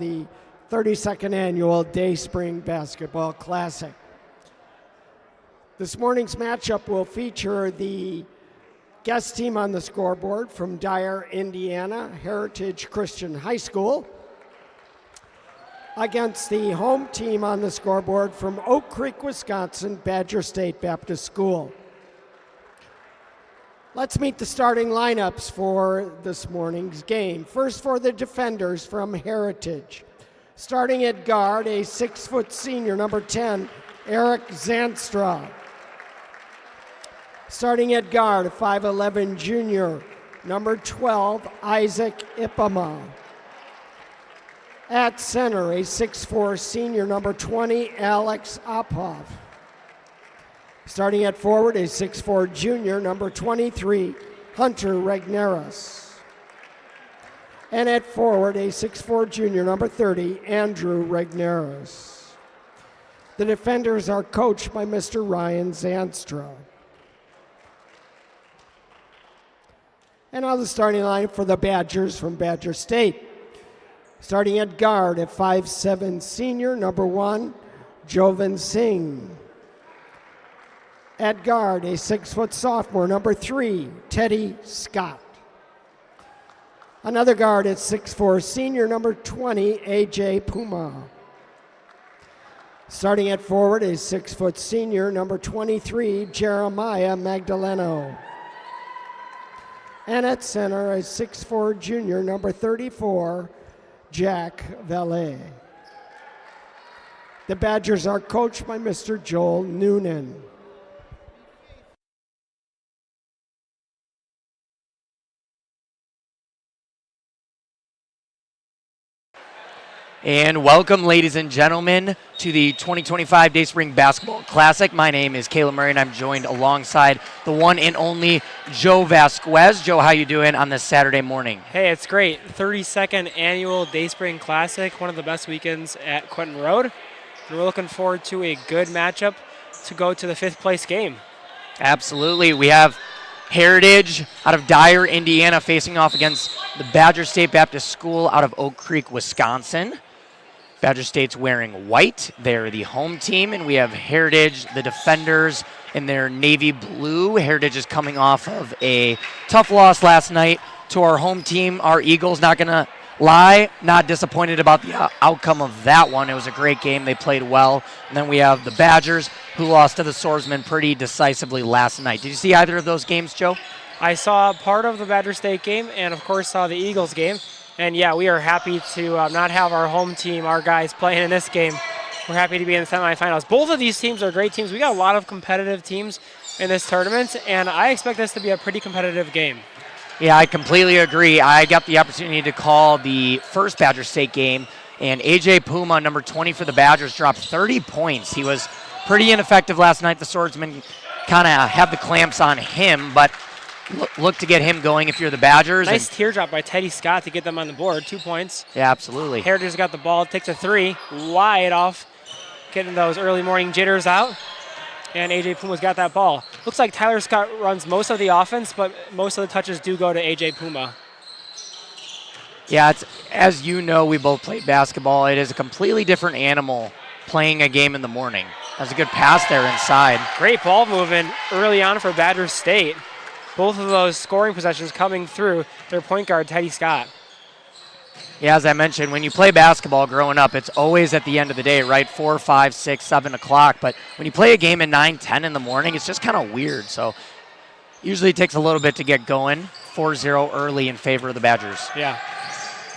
the 32nd Annual Dayspring Basketball Classic. This morning's matchup will feature the guest team on the scoreboard from Dyer, Indiana, Heritage Christian High School, against the home team on the scoreboard from Oak Creek, Wisconsin, Badger State Baptist School. Let's meet the starting lineups for this morning's game. First for the defenders from Heritage. Starting at guard, a 6-foot senior, number 10, Eric Zanstra. Starting at guard, a 5'11 junior, number 12, Isaac Ipama. At center, a 6'4 senior, number 20, Alex Ophoff. Starting at forward, a 6'4 junior, number 23, Hunter Regneris. And at forward, a 6'4 junior, number 30, Andrew Regneris. The defenders are coached by Mr. Ryan Zanstra. And now the starting line for the Badgers from Badger State. Starting at guard, a 5'7 senior, number 1, Jovan Singh. At guard, a 6-foot sophomore, number 3, Teddy Scott. Another guard at 6'4 senior, number 20, AJ Puma. Starting at forward, a 6-foot senior, number 23, Jeremiah Magdaleno. And at center, a 6'4 junior, number 34, Jack Valet. The Badgers are coached by Mr. Joel Noonan. And welcome, ladies and gentlemen, to the 2025 Dayspring Basketball Classic. My name is Caleb Murray, and I'm joined alongside the one and only Joe Vasquez. Joe, how you doing on this Saturday morning? Hey, it's great. 32nd Annual Dayspring Classic, one of the best weekends at Quentin Road. And we're looking forward to a good matchup to go to the 5th place game. Absolutely. We have Heritage out of Dyer, Indiana, facing off against the Badger State Baptist School out of Oak Creek, Wisconsin. Badger State's wearing white. They're the home team, and we have Heritage, the defenders, in their navy blue. Heritage is coming off of a tough loss last night to our home team, our Eagles. Not going to lie, not disappointed about the outcome of that one. It was a great game. They played well. And then we have the Badgers, who lost to the Swordsmen pretty decisively last night. Did you see either of those games, Joe? I saw part of the Badger State game and, of course, saw the Eagles game. And, yeah, we are happy to not have our home team, our guys, playing in this game. We're happy to be in the semifinals. Both of these teams are great teams. We got a lot of competitive teams in this tournament, and I expect this to be a pretty competitive game. Yeah, I completely agree. I got the opportunity to call the first Badger State game, and AJ Puma, number 20 for the Badgers, dropped 30 points. He was pretty ineffective last night. The Swordsmen kind of have the clamps on him, but look to get him going if you're the Badgers. Nice teardrop by Teddy Scott to get them on the board. 2 points. Yeah, absolutely. Heritage got the ball, takes a 3, wide off, getting those early morning jitters out. And AJ Puma's got that ball. Looks like Tyler Scott runs most of the offense, but most of the touches do go to AJ Puma. Yeah, it's, as you know, we both played basketball. It is a completely different animal playing a game in the morning. That's a good pass there inside. Great ball movement early on for Badger State. Both of those scoring possessions coming through their point guard, Teddy Scott. Yeah, as I mentioned, when you play basketball growing up, it's always at the end of the day, right? 4, 5, 6, 7 o'clock. But when you play a game at 9, 10 in the morning, it's just kind of weird. So usually it takes a little bit to get going. 4-0 early in favor of the Badgers. Yeah.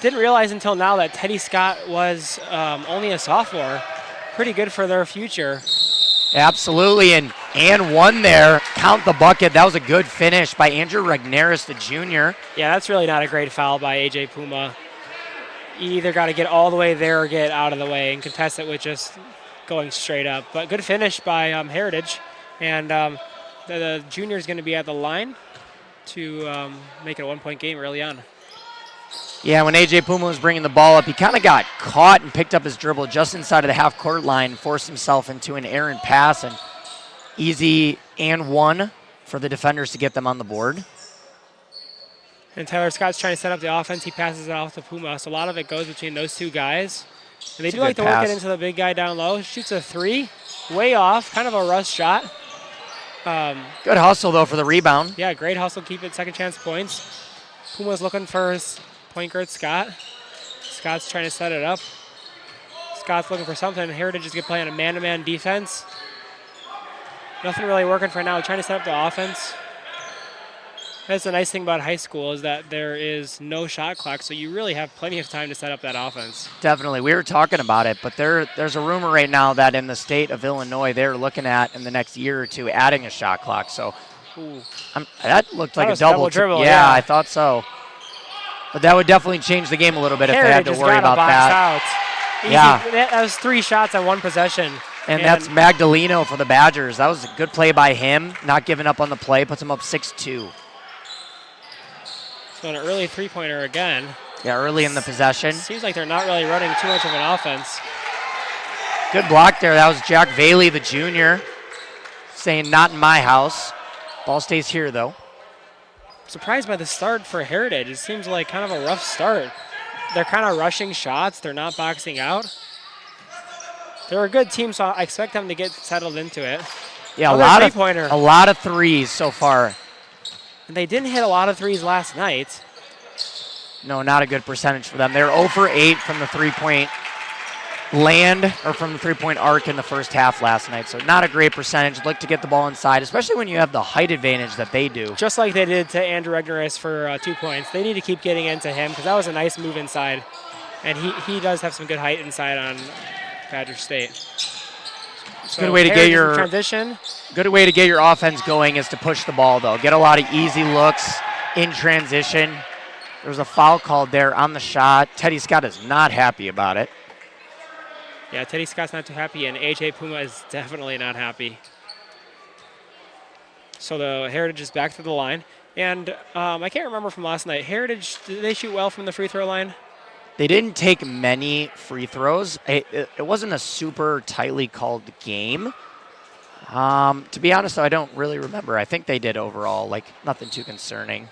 Didn't realize until now that Teddy Scott was only a sophomore. Pretty good for their future. Absolutely, and one there. Count the bucket. That was a good finish by Andrew Regneris, the junior. Yeah, that's really not a great foul by AJ Puma. You either got to get all the way there or get out of the way and contest it with just going straight up. But good finish by Heritage. And the junior is going to be at the line to make it a 1-point game early on. Yeah, when A.J. Puma was bringing the ball up, he kind of got caught and picked up his dribble just inside of the half-court line, forced himself into an errant pass, and easy and one for the defenders to get them on the board. And Tyler Scott's trying to set up the offense. He passes it off to Puma. So a lot of it goes between those two guys. And they It's a do like good to work pass. it into the big guy down low. Shoots a 3, way off, kind of a rush shot. Good hustle, though, for the rebound. Yeah, great hustle, keep it second chance points. Puma's looking for his point guard, Scott. Scott's trying to set it up. Scott's looking for something. Heritage is playing a man-to-man defense. Nothing really working for now. Trying to set up the offense. That's the nice thing about high school is that there is no shot clock, so you really have plenty of time to set up that offense. Definitely. We were talking about it, but there's a rumor right now that in the state of Illinois, they're looking at, in the next year or two, adding a shot clock. So Ooh. that looked like That a was double tri- dribble, Yeah, yeah. I thought so. But that would definitely change the game a little bit if they had Heritage to has worry gotta about box that. out. Easy. Yeah. That was 3 shots on 1 possession. And that's Magdaleno for the Badgers. That was a good play by him, not giving up on the play, puts him up 6-2. So an early 3-pointer again. Yeah, early in the possession. Seems like they're not really running too much of an offense. Good block there. That was Jack Bailey, the junior, saying not in my house. Ball stays here, though. Surprised by the start for Heritage. It seems like kind of a rough start. They're kind of rushing shots. They're not boxing out. They're a good team, so I expect them to get settled into it. Yeah, Another three-pointer. a lot of threes so far. And they didn't hit a lot of threes last night. No, not a good percentage for them. They're 0 for 8 from the three-point land or from the three-point arc in the first half last night. So not a great percentage. Look to get the ball inside, especially when you have the height advantage that they do. Just like they did to Andrew Regnerus for 2 points. They need to keep getting into him because that was a nice move inside. And he does have some good height inside on Badger State. So Good way to get Heritage in your transition. Good way to get your offense going is to push the ball, though. Get a lot of easy looks in transition. There was a foul called there on the shot. Teddy Scott is not happy about it. Yeah, Teddy Scott's not too happy, and AJ Puma is definitely not happy. So the Heritage is back to the line. And I can't remember from last night. Heritage, did they shoot well from the free throw line? They didn't take many free throws. It wasn't a super tightly called game. To be honest, though, I don't really remember. I think they did overall, like nothing too concerning.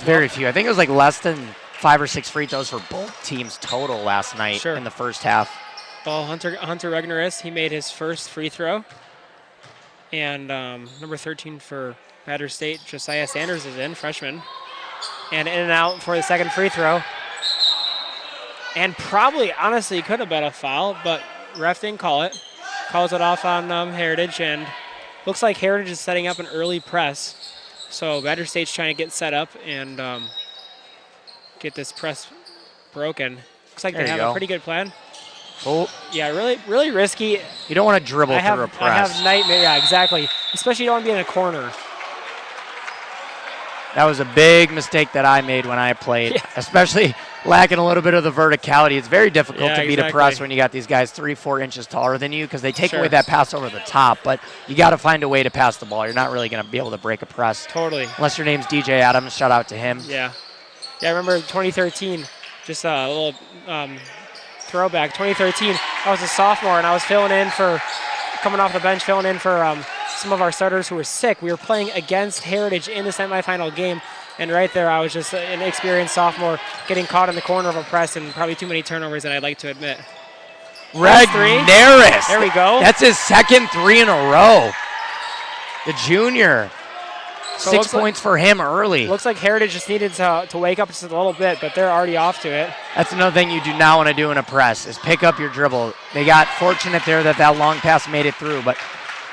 Very few. I think it was like less than 5 or 6 free throws for both teams total last night Sure. in the first half. Well, Hunter Regnerus, he made his first free throw. And number 13 for Badger State, Josiah Sanders is in, freshman. And in and out for the second free throw. And probably, honestly, could have been a foul, but ref didn't call it. Calls it off on Heritage, and looks like Heritage is setting up an early press. So Badger State's trying to get set up and get this press broken. Looks like There they you have go. a pretty good plan. Oh, Yeah, really risky. you don't want to dribble I through a have press. nightmare. Yeah, exactly. Especially you don't want to be in a corner. That was a big mistake that I made when I played, Yeah. especially lacking a little bit of the verticality. It's very difficult Yeah, to beat a exactly. press when you got these guys 3-4 inches taller than you because they take Sure. away that pass over the top. But you got to find a way to pass the ball. You're not really going to be able to break a press Totally. unless your name's DJ Adams. Shout out to him. Yeah. Yeah, I remember 2013, just a little throwback. 2013, I was a sophomore and I was coming off the bench, filling in for some of our starters who were sick. We were playing against Heritage in the semifinal game. And right there, I was just an inexperienced sophomore getting caught in the corner of a press and probably too many turnovers than I'd like to admit. That's three. Regnerus. There we go. That's his second 3 in a row. The junior. So 6 looks like- points for him early. Looks like Heritage just needed to wake up just a little bit, but they're already off to it. That's another thing you do not want to do in a press is pick up your dribble. They got fortunate there that long pass made it through, but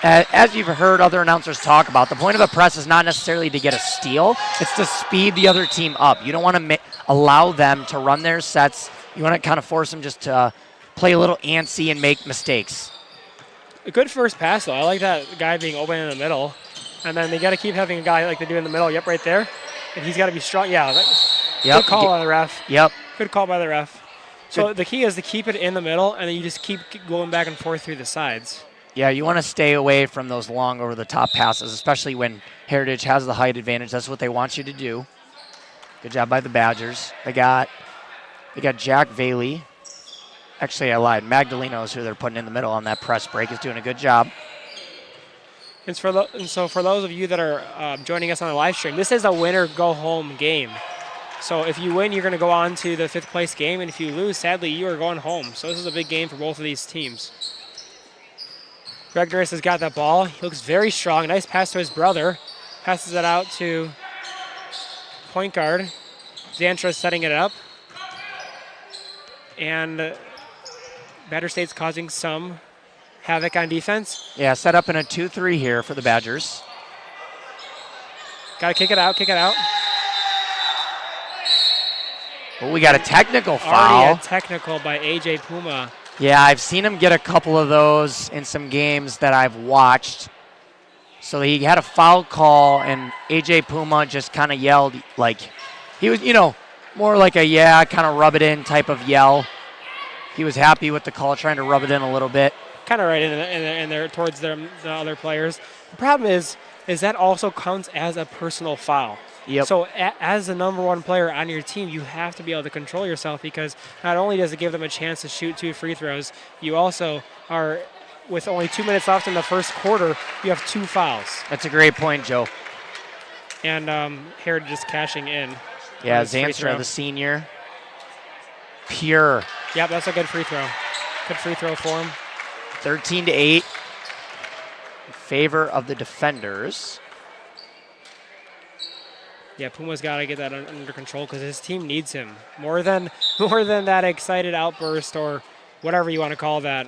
as you've heard other announcers talk about, the point of a press is not necessarily to get a steal. It's to speed the other team up. You don't want to allow them to run their sets. You want to kind of force them just to play a little antsy and make mistakes. A good first pass, though. I like that guy being open in the middle. And then they got to keep having a guy like they do in the middle. Yep, right there. And he's got to be strong. Yeah, Yep. good call by the ref. Yep. Good call by the ref. So the key is to keep it in the middle, and then you just keep going back and forth through the sides. Yeah, you want to stay away from those long over-the-top passes, especially when Heritage has the height advantage. That's what they want you to do. Good job by the Badgers. They got Jack Bailey. Actually, I lied. Magdaleno is who they're putting in the middle on that press break. Is doing a good job. And so for those of you that are joining us on the live stream, this is a winner go home game. So if you win, you're going to go on to the 5th place game, and if you lose, sadly, you are going home. So this is a big game for both of these teams. Regnerus has got that ball. He looks very strong. Nice pass to his brother. Passes it out to point guard. Zantra setting it up. And Badger State's causing some havoc on defense. Yeah, set up in a 2-3 here for the Badgers. Got to kick it out, kick it out. Oh, we got a technical foul. Already a technical by A.J. Puma. Yeah, I've seen him get a couple of those in some games that I've watched. So he had a foul call, and A.J. Puma just kind of yelled like he was, more like a kind of rub it in type of yell. He was happy with the call, trying to rub it in a little bit. Kind of right in there towards the other players. The problem is that also counts as a personal foul. Yep. So as the number one player on your team, you have to be able to control yourself, because not only does it give them a chance to shoot 2 free throws, you also are, with only 2 minutes left in the first quarter, you have 2 fouls. That's a great point, Joe. And Heritage is cashing in. Yeah, Zanstra, the senior. Pure. Yep, that's a good free throw. Good free throw for him. 13-8 in favor of the defenders. Yeah, Puma's got to get that under control, because his team needs him more than that excited outburst or whatever you want to call that.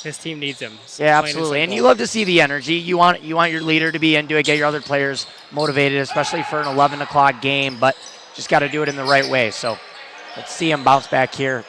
His team needs him. Yeah, absolutely. And you love to see the energy. You want your leader to be into it, get your other players motivated, especially for an 11 o'clock game, but just got to do it in the right way. So let's see him bounce back here.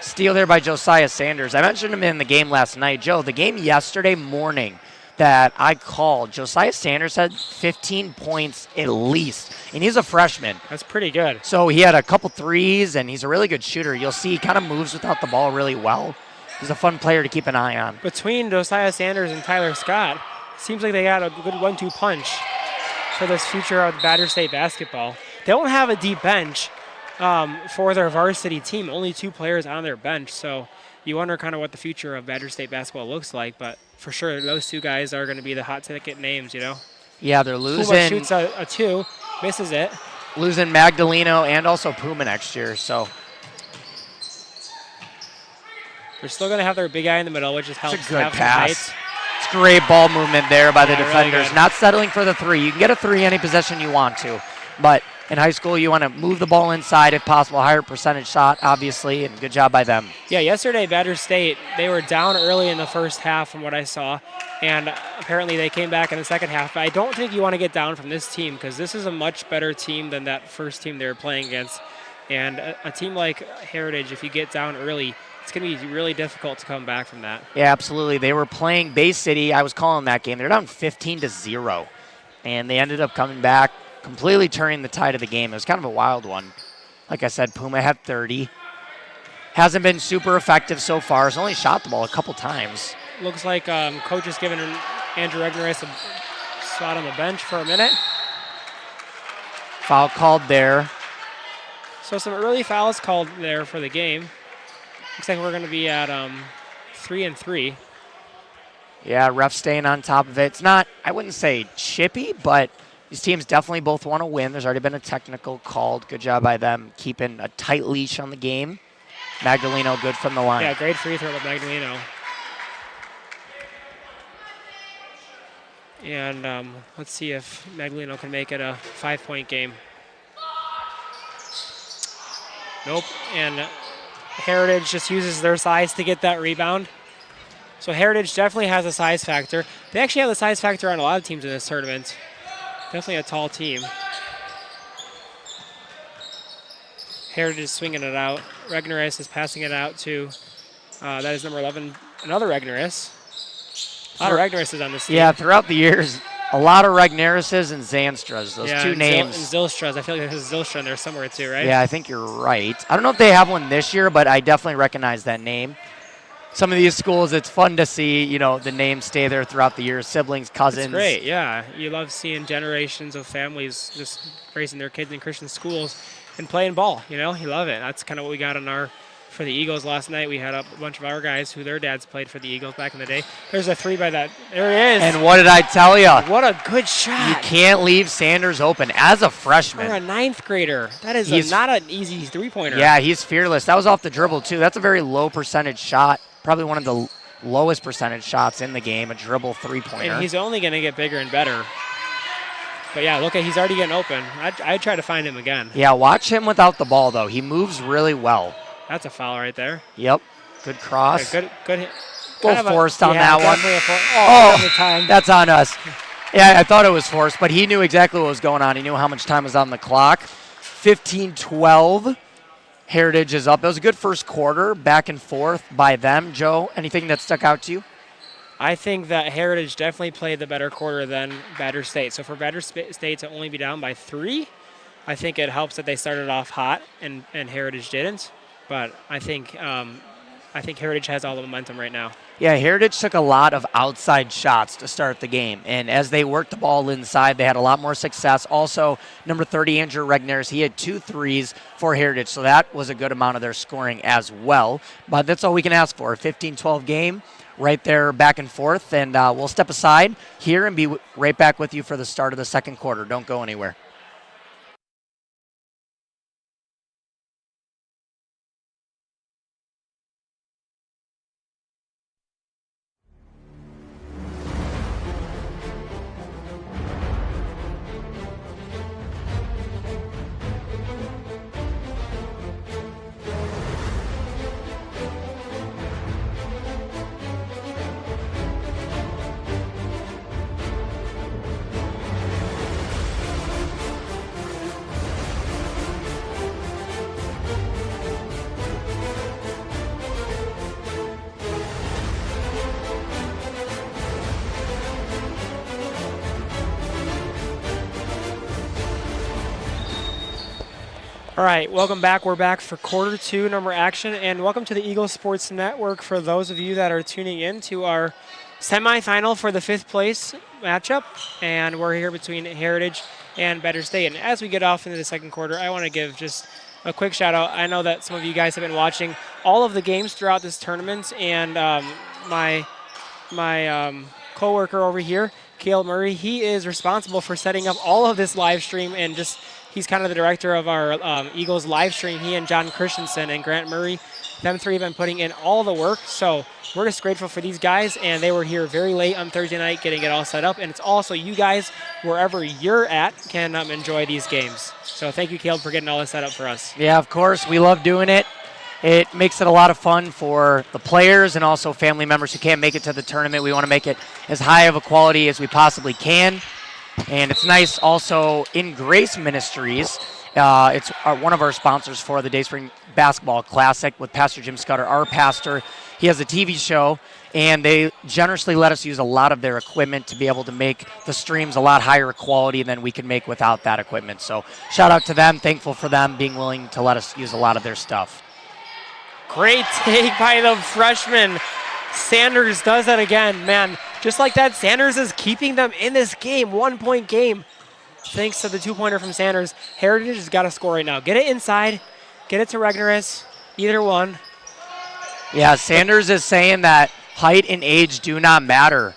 Steal there by Josiah Sanders. I mentioned him in the game last night. Joe, the game yesterday morning that I called, Josiah Sanders had 15 points at least, and he's a freshman. That's pretty good. So he had a couple threes, and he's a really good shooter. You'll see he kind of moves without the ball really well. He's a fun player to keep an eye on. Between Josiah Sanders and Tyler Scott, seems like they got a good 1-2 punch for this future of Badger State basketball. They don't have a deep bench for their varsity team, only 2 players on their bench, so you wonder kind of what the future of Badger State basketball looks like, but for sure those 2 guys are going to be the hot ticket names, Yeah, they're losing. Puma shoots a 2, misses it. Losing Magdaleno and also Puma next year, so. They're still going to have their big guy in the middle, which just helps. It's a good pass. It's great ball movement there by the defenders. Really not settling for the 3. You can get a 3 any possession you want to, but in high school you want to move the ball inside if possible, higher percentage shot, obviously, and good job by them. Yeah, yesterday Badger State, they were down early in the first half from what I saw, and apparently they came back in the second half. But I don't think you want to get down from this team, because this is a much better team than that first team they were playing against. And a team like Heritage, if you get down early, it's going to be really difficult to come back from that. Yeah, absolutely. They were playing Bay City. I was calling that game. They're down 15-0, and they ended up coming back, completely turning the tide of the game. It was kind of a wild one. Like I said, Puma had 30. Hasn't been super effective so far. Has only shot the ball a couple times. Looks like coach has given Andrew Regnerus a spot on the bench for a minute. Foul called there. So some early fouls called there for the game. Looks like we're going to be at 3-3. Yeah, ref staying on top of it. It's not, I wouldn't say chippy, but these teams definitely both want to win. There's already been a technical called. Good job by them keeping a tight leash on the game. Magdaleno good from the line. Yeah, great free throw to Magdaleno. And let's see if Magdaleno can make it a 5-point game. Nope. And Heritage just uses their size to get that rebound. So Heritage definitely has a size factor. They actually have the size factor on a lot of teams in this tournament. Definitely a tall team. Heritage is swinging it out. Regnerus is passing it out to, that is number 11, another Regnerus. A lot of Regneruses on this team. Yeah, throughout the years, a lot of Regneruses and Zanstras, those 2 names. And Zylstras. I feel like there's a Zylstra in there somewhere too, right? Yeah, I think you're right. I don't know if they have one this year, but I definitely recognize that name. Some of these schools, it's fun to see, the names stay there throughout the years, siblings, cousins. It's great, yeah. You love seeing generations of families just raising their kids in Christian schools and playing ball, You love it. That's kind of what we got in our for the Eagles last night. We had a bunch of our guys who their dads played for the Eagles back in the day. There's a three by that. There he is. And what did I tell you? What a good shot. You can't leave Sanders open as a freshman. For a ninth grader. That is not an easy three-pointer. Yeah, he's fearless. That was off the dribble, too. That's a very low percentage shot. Probably one of the lowest percentage shots in the game, a dribble three-pointer. And he's only going to get bigger and better. But, yeah, look, he's already getting open. I'd try to find him again. Yeah, watch him without the ball, though. He moves really well. That's a foul right there. Yep. Good cross. Okay, good hit. Little forced on that one. Oh, time. That's on us. Yeah, I thought it was forced, but he knew exactly what was going on. He knew how much time was on the clock. 15-12. Heritage is up. It was a good first quarter, back and forth by them. Joe, anything that stuck out to you? I think that Heritage definitely played the better quarter than Badger State. So for Badger State to only be down by 3, I think it helps that they started off hot and Heritage didn't. But I think Heritage has all the momentum right now. Yeah, Heritage took a lot of outside shots to start the game. And as they worked the ball inside, they had a lot more success. Also, number 30, Andrew Regnerus, he had 2 threes for Heritage. So that was a good amount of their scoring as well. But that's all we can ask for. A 15-12 game right there back and forth. And we'll step aside here and be right back with you for the start of the second quarter. Don't go anywhere. All right, welcome back. We're back for quarter 2 number action, and welcome to the Eagle Sports Network for those of you that are tuning in to our semifinal for the 5th place matchup, and we're here between Heritage and Badger State. And as we get off into the second quarter, I want to give just a quick shout out. I know that some of you guys have been watching all of the games throughout this tournament, and my coworker over here, Caleb Murray, he is responsible for setting up all of this live stream, and just he's kind of the director of our Eagles live stream. He and John Christensen and Grant Murray, them 3 have been putting in all the work. So we're just grateful for these guys, and they were here very late on Thursday night getting it all set up. And it's also you guys, wherever you're at, can enjoy these games. So thank you, Caleb, for getting all this set up for us. Yeah, of course. We love doing it. It makes it a lot of fun for the players and also family members who can't make it to the tournament. We want to make it as high of a quality as we possibly can. And it's nice also in Grace Ministries. It's one of our sponsors for the Day Spring Basketball Classic with Pastor Jim Scudder, our pastor. He has a TV show, and they generously let us use a lot of their equipment to be able to make the streams a lot higher quality than we can make without that equipment. So shout out to them. Thankful for them being willing to let us use a lot of their stuff. Great take by the freshman. Sanders does that again. Man, just like that, Sanders is keeping them in this game, 1-point game. Thanks to the 2-pointer from Sanders. Heritage has got to score right now. Get it inside. Get it to Regnerus. Either one. Yeah, Sanders is saying that height and age do not matter.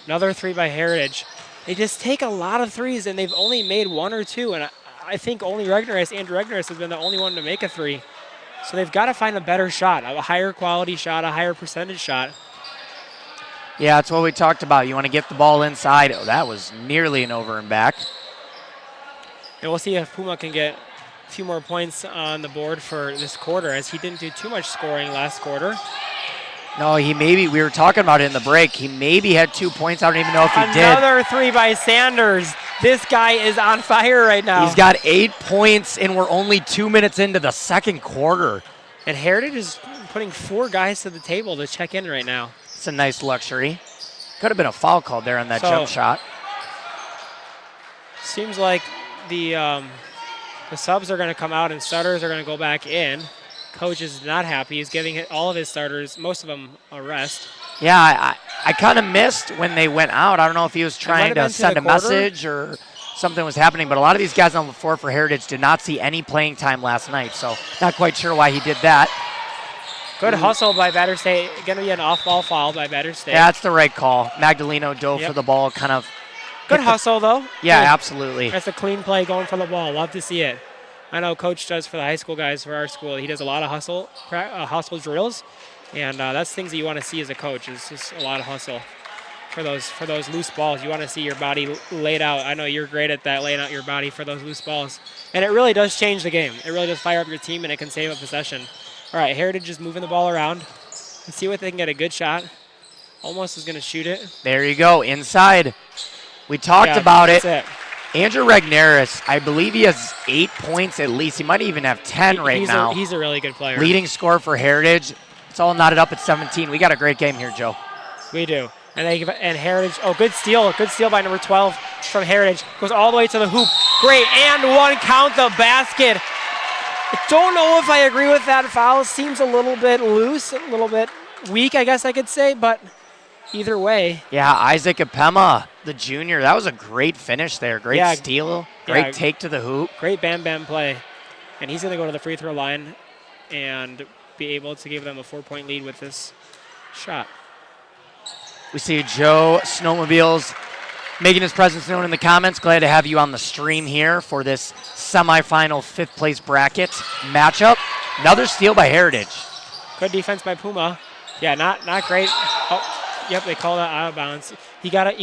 Another 3 by Heritage. They just take a lot of threes, and they've only made 1 or 2. And I think only Andrew Regnerus has been the only one to make a 3. So they've got to find a better shot, a higher quality shot, a higher percentage shot. Yeah, that's what we talked about. You want to get the ball inside. Oh, that was nearly an over and back. And we'll see if Puma can get a few more points on the board for this quarter, as he didn't do too much scoring last quarter. No, we were talking about it in the break. He maybe had 2 points. I don't even know if he did. Another 3 by Sanders. This guy is on fire right now. He's got 8 points, and we're only 2 minutes into the second quarter. And Heritage is putting 4 guys to the table to check in right now. It's a nice luxury. Could have been a foul called there on that jump shot. Seems like the subs are going to come out and starters are going to go back in. Coach is not happy. He's giving all of his starters, most of them, a rest. Yeah, I kind of missed when they went out. I don't know if he was trying to send a message or something was happening, but a lot of these guys on the floor for Heritage did not see any playing time last night, so not quite sure why he did that. Good hustle by Badger State. Going to be an off-ball foul by Badger State. Yeah, that's the right call. Magdaleno dove Yep. for the ball, kind of. Good hustle, though. Yeah, Good. absolutely. That's a clean play going for the ball. Love to see it. I know Coach does for the high school guys for our school. He does a lot of hustle drills, and that's things that you want to see as a coach. Is just a lot of hustle for those loose balls. You want to see your body laid out. I know you're great at that, laying out your body for those loose balls, and it really does change the game. It really does fire up your team, and it can save a possession. All right, Heritage is moving the ball around. Let's see what they can get a good shot. Almost is going to shoot it. There you go, inside. We talked about it. That's Andrew Regneris, I believe he has 8 points at least. He might even have 10 right now. He's a really good player. Leading scorer for Heritage. It's all knotted up at 17. We got a great game here, Joe. We do. And Heritage, good steal by number 12 from Heritage. Goes all the way to the hoop. Great, and one, count the basket. I don't know if I agree with that foul. Seems a little bit loose, a little bit weak, I guess I could say, but either way. Yeah, Isaac Apema, the junior, that was a great finish there. Great steal, great take to the hoop. Great bam play. And he's going to go to the free throw line and be able to give them a 4-point lead with this shot. We see Joe Snowmobiles making his presence known in the comments. Glad to have you on the stream here for this semifinal 5th place bracket matchup. Another steal by Heritage. Good defense by Puma. Yeah, not great. Oh, yep, they call that out of bounds. You gotta.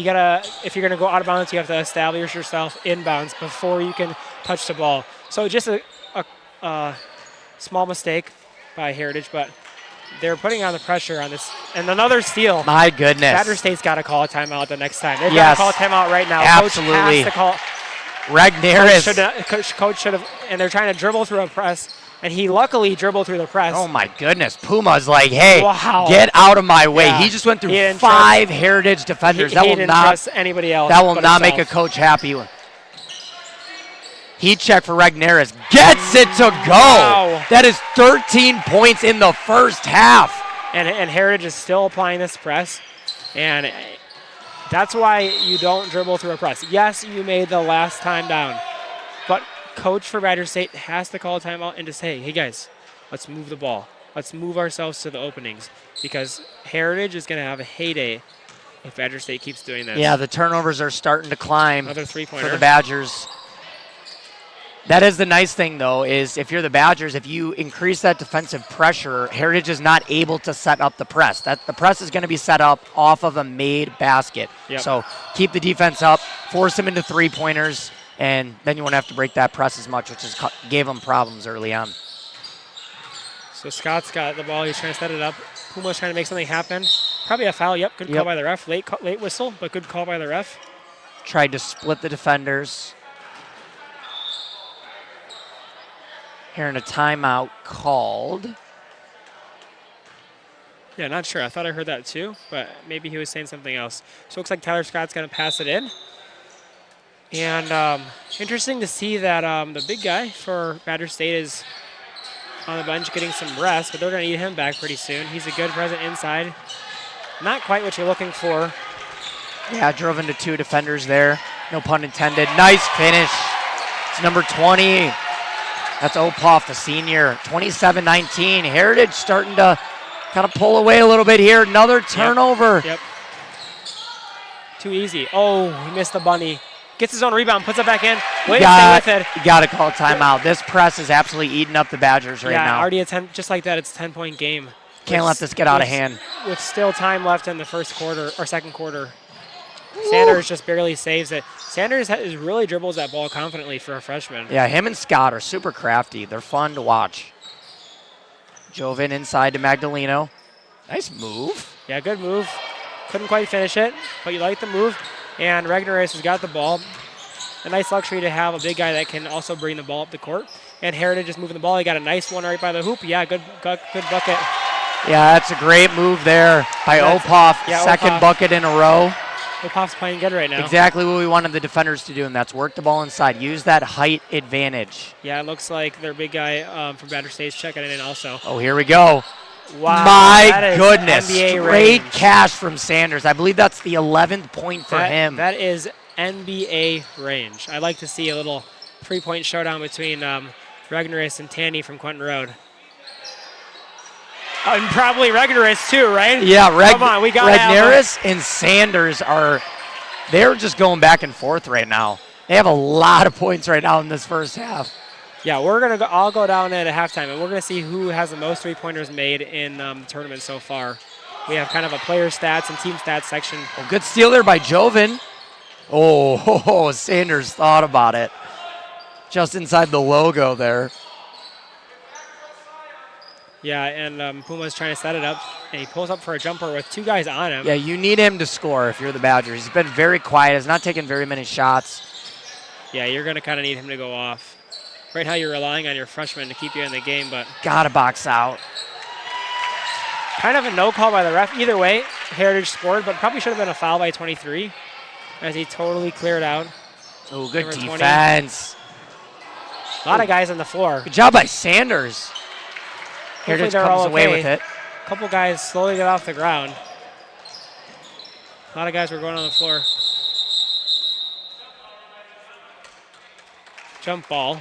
If you're gonna go out of bounds, you have to establish yourself inbounds before you can touch the ball. So just a small mistake by Heritage, but they're putting on the pressure on this. And another steal. My goodness. Badger State's got to call a timeout the next time. They've Yes. got to call a timeout right now. Absolutely. Coach has to call. Regneris. Coach should have, and they're trying to dribble through a press, and he luckily dribbled through the press. Oh my goodness. Puma's like, hey, Wow. get out of my way. Yeah. He just went He through didn't 5 Heritage defenders. He That will didn't not trust anybody else. That will but not make a himself. coach happy. Heat check for Regneris. Gets it to go. Wow. That is 13 points in the first half. And Heritage is still applying this press, and that's why you don't dribble through a press. Yes, you made the last time down, but coach for Badger State has to call a timeout and to say, hey guys, let's move the ball. Let's move ourselves to the openings, because Heritage is going to have a heyday if Badger State keeps doing this. Yeah, the turnovers are starting to climb Another three-pointer for the Badgers. That is the nice thing, though, is if you're the Badgers, if you increase that defensive pressure, Heritage is not able to set up the press. The press is going to be set up off of a made basket. Yep. So keep the defense up, force them into three-pointers, and then you won't have to break that press as much, which gave them problems early on. So Scott's got the ball. He's trying to set it up. Puma's trying to make something happen. Probably a foul. Yep, good call by the ref. Late whistle, but good call by the ref. Tried to split the defenders. Hearing a timeout called. Yeah, not sure. I thought I heard that too, but maybe he was saying something else. So it looks like Tyler Scott's going to pass it in. And interesting to see that the big guy for Badger State is on the bench getting some rest, but they're going to need him back pretty soon. He's a good presence inside. Not quite what you're looking for. Yeah, drove into 2 defenders there. No pun intended. Nice finish. It's number 20. That's Opoff, the senior. 27-19. Heritage starting to kind of pull away a little bit here. Another turnover. Yep. Too easy. Oh, he missed the bunny. Gets his own rebound, puts it back in. Way to stay with it. You got to call timeout. This press is absolutely eating up the Badgers right now. Yeah, already a 10, just like that, it's a 10-point game. Can't let this get out of hand. With still time left in the first quarter, or second quarter. Sanders just barely saves it. Sanders really dribbles that ball confidently for a freshman. Yeah, him and Scott are super crafty. They're fun to watch. Joven inside to Magdaleno. Nice move. Yeah, good move. Couldn't quite finish it, but you like the move. And Regneris has got the ball. A nice luxury to have a big guy that can also bring the ball up the court. And Heritage is moving the ball. He got a nice one right by the hoop. Yeah, good bucket. Yeah, that's a great move there by Opoff. Yeah, Second Opoff. bucket in a row. Opoff's playing good right now. Exactly what we wanted the defenders to do, and that's work the ball inside. Use that height advantage. Yeah, it looks like their big guy from Badger State's checking it in also. Oh, here we go. Wow. My that is goodness. NBA Straight range. cash from Sanders. I believe that's the 11th point for him. That is NBA range. I'd like to see a little three-point showdown between Regneris and Tandy from Quentin Road. And probably Regnerus too, right? Yeah, Come on, we gotta have Regnerus and Sanders they're just going back and forth right now. They have a lot of points right now in this first half. Yeah, we're gonna all go down at halftime, and we're gonna see who has the most 3-pointers made in the tournament so far. We have kind of a player stats and team stats section. Oh, good steal there by Joven. Oh, Sanders thought about it. Just inside the logo there. Yeah, and Puma's trying to set it up, and he pulls up for a jumper with 2 guys on him. Yeah, you need him to score if you're the Badgers. He's been very quiet, has not taken very many shots. Yeah, you're gonna kind of need him to go off. Right now you're relying on your freshman to keep you in the game, but Gotta box out. kind of a no call by the ref. Either way, Heritage scored, but probably should have been a foul by 23 as he totally cleared out. Oh, good Number 20. defense. A lot of guys on the floor. Good job by Sanders. Hopefully Heritage they're comes all away okay. with it. A couple guys slowly get off the ground. A lot of guys were going on the floor. Jump ball.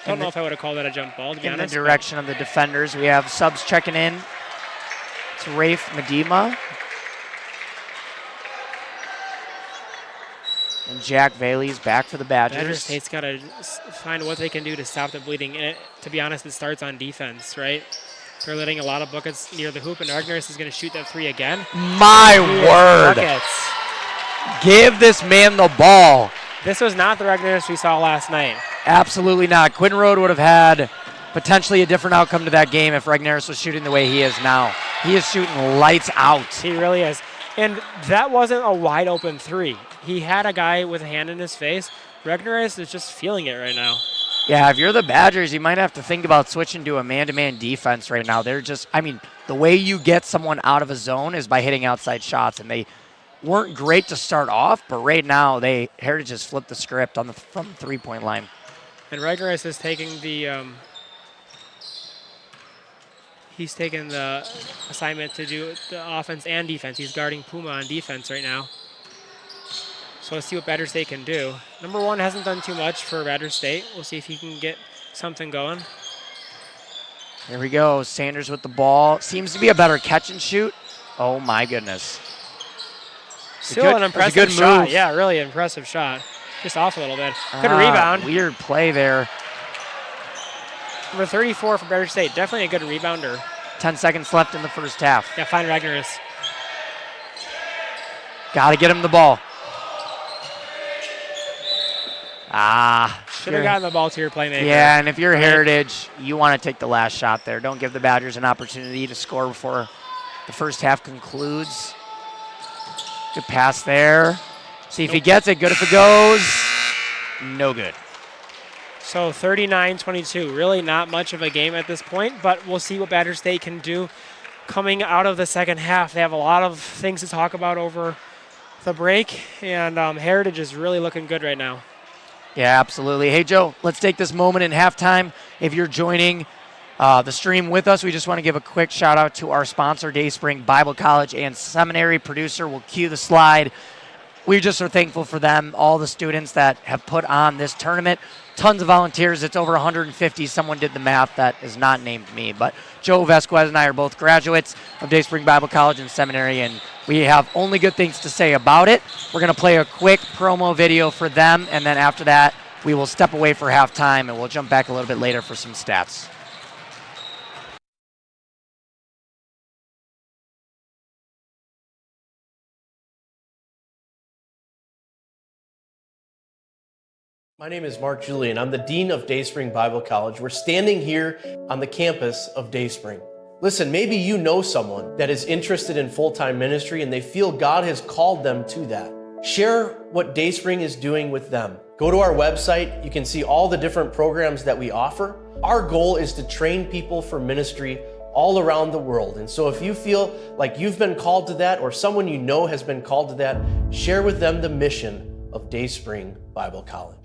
Don't know if I would have called that a jump ball, to be In the honest. but direction of the defenders, we have subs checking in. It's Rafe Medema. And Jack Bailey's back for the Badger Badgers. State's got to find what they can do to stop the bleeding. And to be honest, it starts on defense, right? They're letting a lot of buckets near the hoop, and Regnerus is going to shoot that 3 again. My word. Buckets. Give this man the ball. This was not the Regnerus we saw last night. Absolutely not. Quinn Road would have had potentially a different outcome to that game if Regnerus was shooting the way he is now. He is shooting lights out. He really is. And that wasn't a wide open 3. He had a guy with a hand in his face. Regnerus is just feeling it right now. Yeah, if you're the Badgers, you might have to think about switching to a man-to-man defense right now. They're just, the way you get someone out of a zone is by hitting outside shots, and they weren't great to start off, but right now Heritage has flipped the script from the three-point line. And Regnerus is taking he's taken the assignment to do the offense and defense. He's guarding Puma on defense right now. So let's see what Badger State can do. Number 1 hasn't done too much for Badger State. We'll see if he can get something going. Here we go. Sanders with the ball. Seems to be a better catch and shoot. Oh, my goodness. Still an impressive good shot. move. Yeah, really impressive shot. Just off a little bit. Good rebound. Weird play there. Number 34 for Badger State. Definitely a good rebounder. 10 seconds left in the first half. Yeah, find Regnerus. Got to get him the ball. Should have gotten the ball to your playmaker. Yeah, and if you're Heritage, you want to take the last shot there. Don't give the Badgers an opportunity to score before the first half concludes. Good pass there. See if he gets it. Good if it goes. No good. So 39-22. Really not much of a game at this point, but we'll see what Badger State can do coming out of the second half. They have a lot of things to talk about over the break, and Heritage is really looking good right now. Yeah, absolutely. Hey, Joe, let's take this moment in halftime. If you're joining the stream with us, we just want to give a quick shout out to our sponsor, Dayspring Bible College and Seminary. Producer will cue the slide. We just are thankful for them, all the students that have put on this tournament. Tons of volunteers. It's over 150. Someone did the math that is not named me. But Joe Vasquez and I are both graduates of Dayspring Bible College and Seminary, and we have only good things to say about it. We're going to play a quick promo video for them, and then after that, we will step away for halftime, and we'll jump back a little bit later for some stats. My name is Mark Julian. I'm the Dean of Dayspring Bible College. We're standing here on the campus of Dayspring. Listen, maybe you know someone that is interested in full-time ministry and they feel God has called them to that. Share what Dayspring is doing with them. Go to our website. You can see all the different programs that we offer. Our goal is to train people for ministry all around the world. And so if you feel like you've been called to that or someone you know has been called to that, share with them the mission of Dayspring Bible College.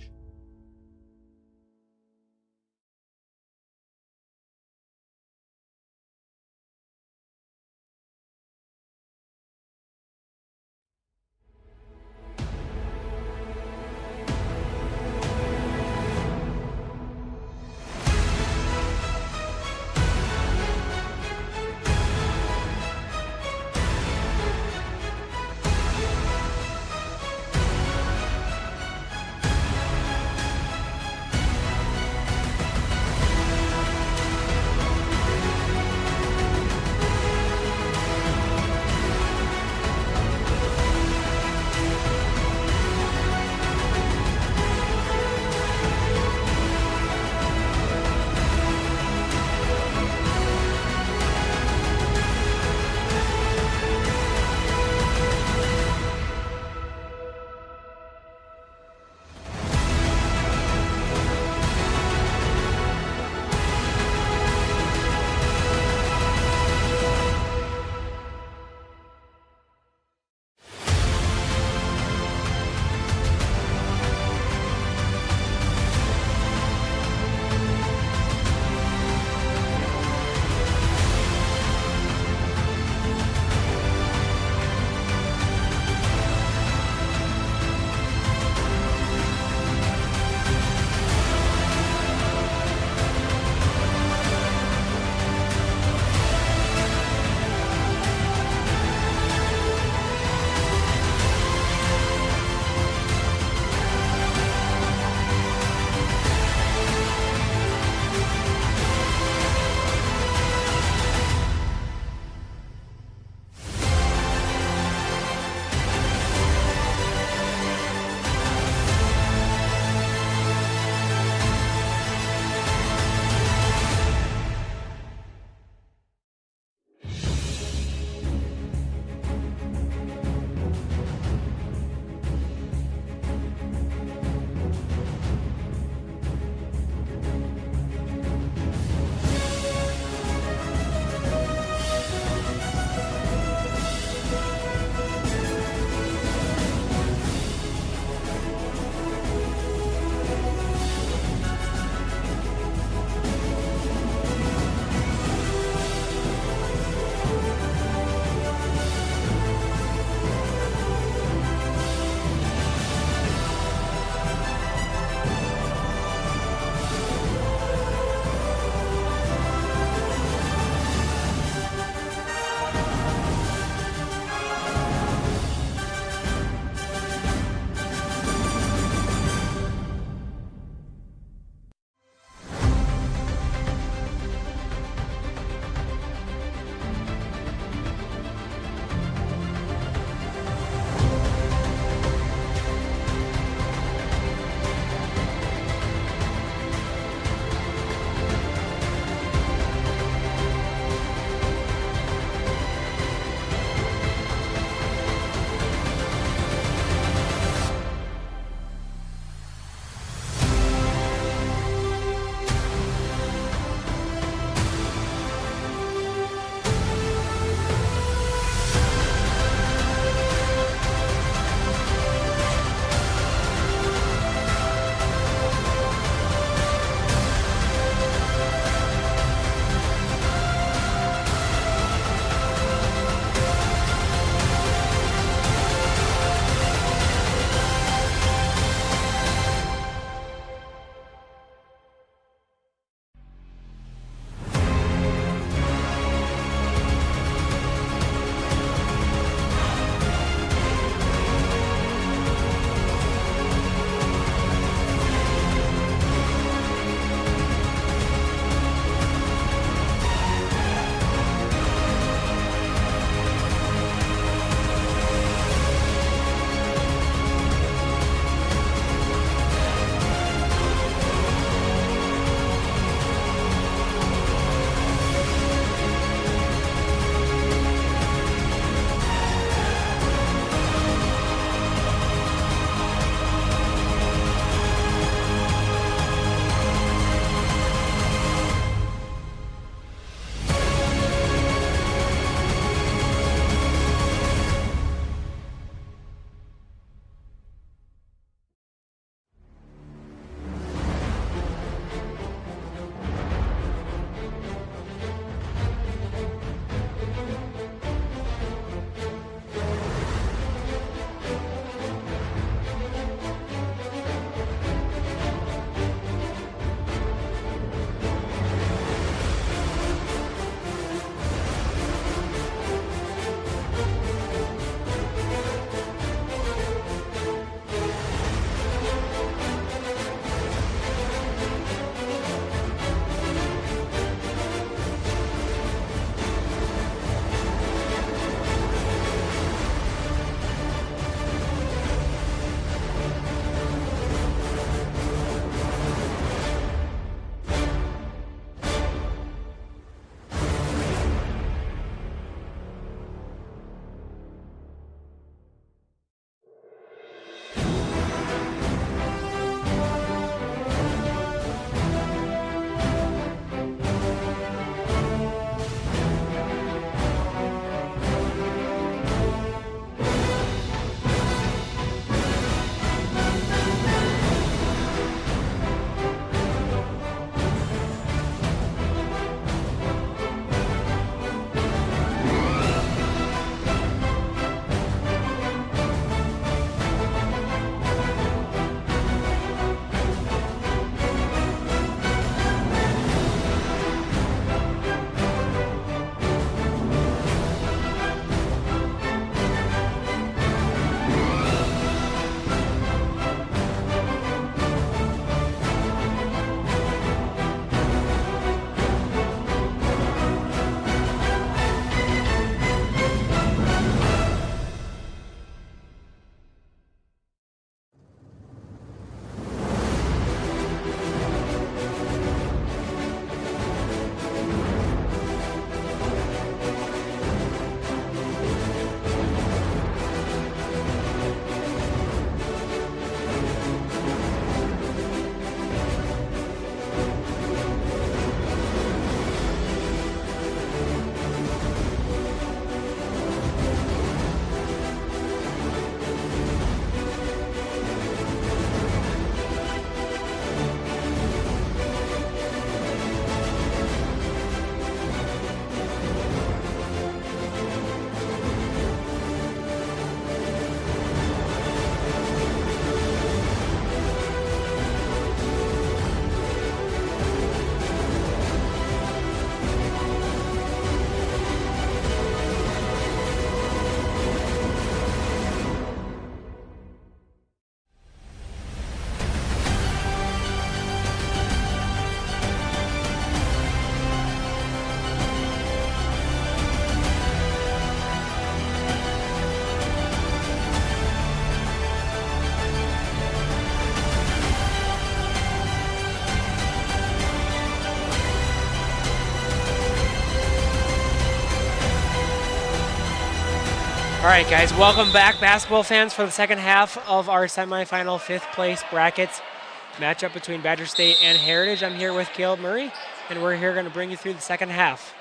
All right, guys, welcome back, basketball fans, for the second half of our semifinal fifth place brackets matchup between Badger State and Heritage. I'm here with Caleb Murray, and we're here going to bring you through the second half.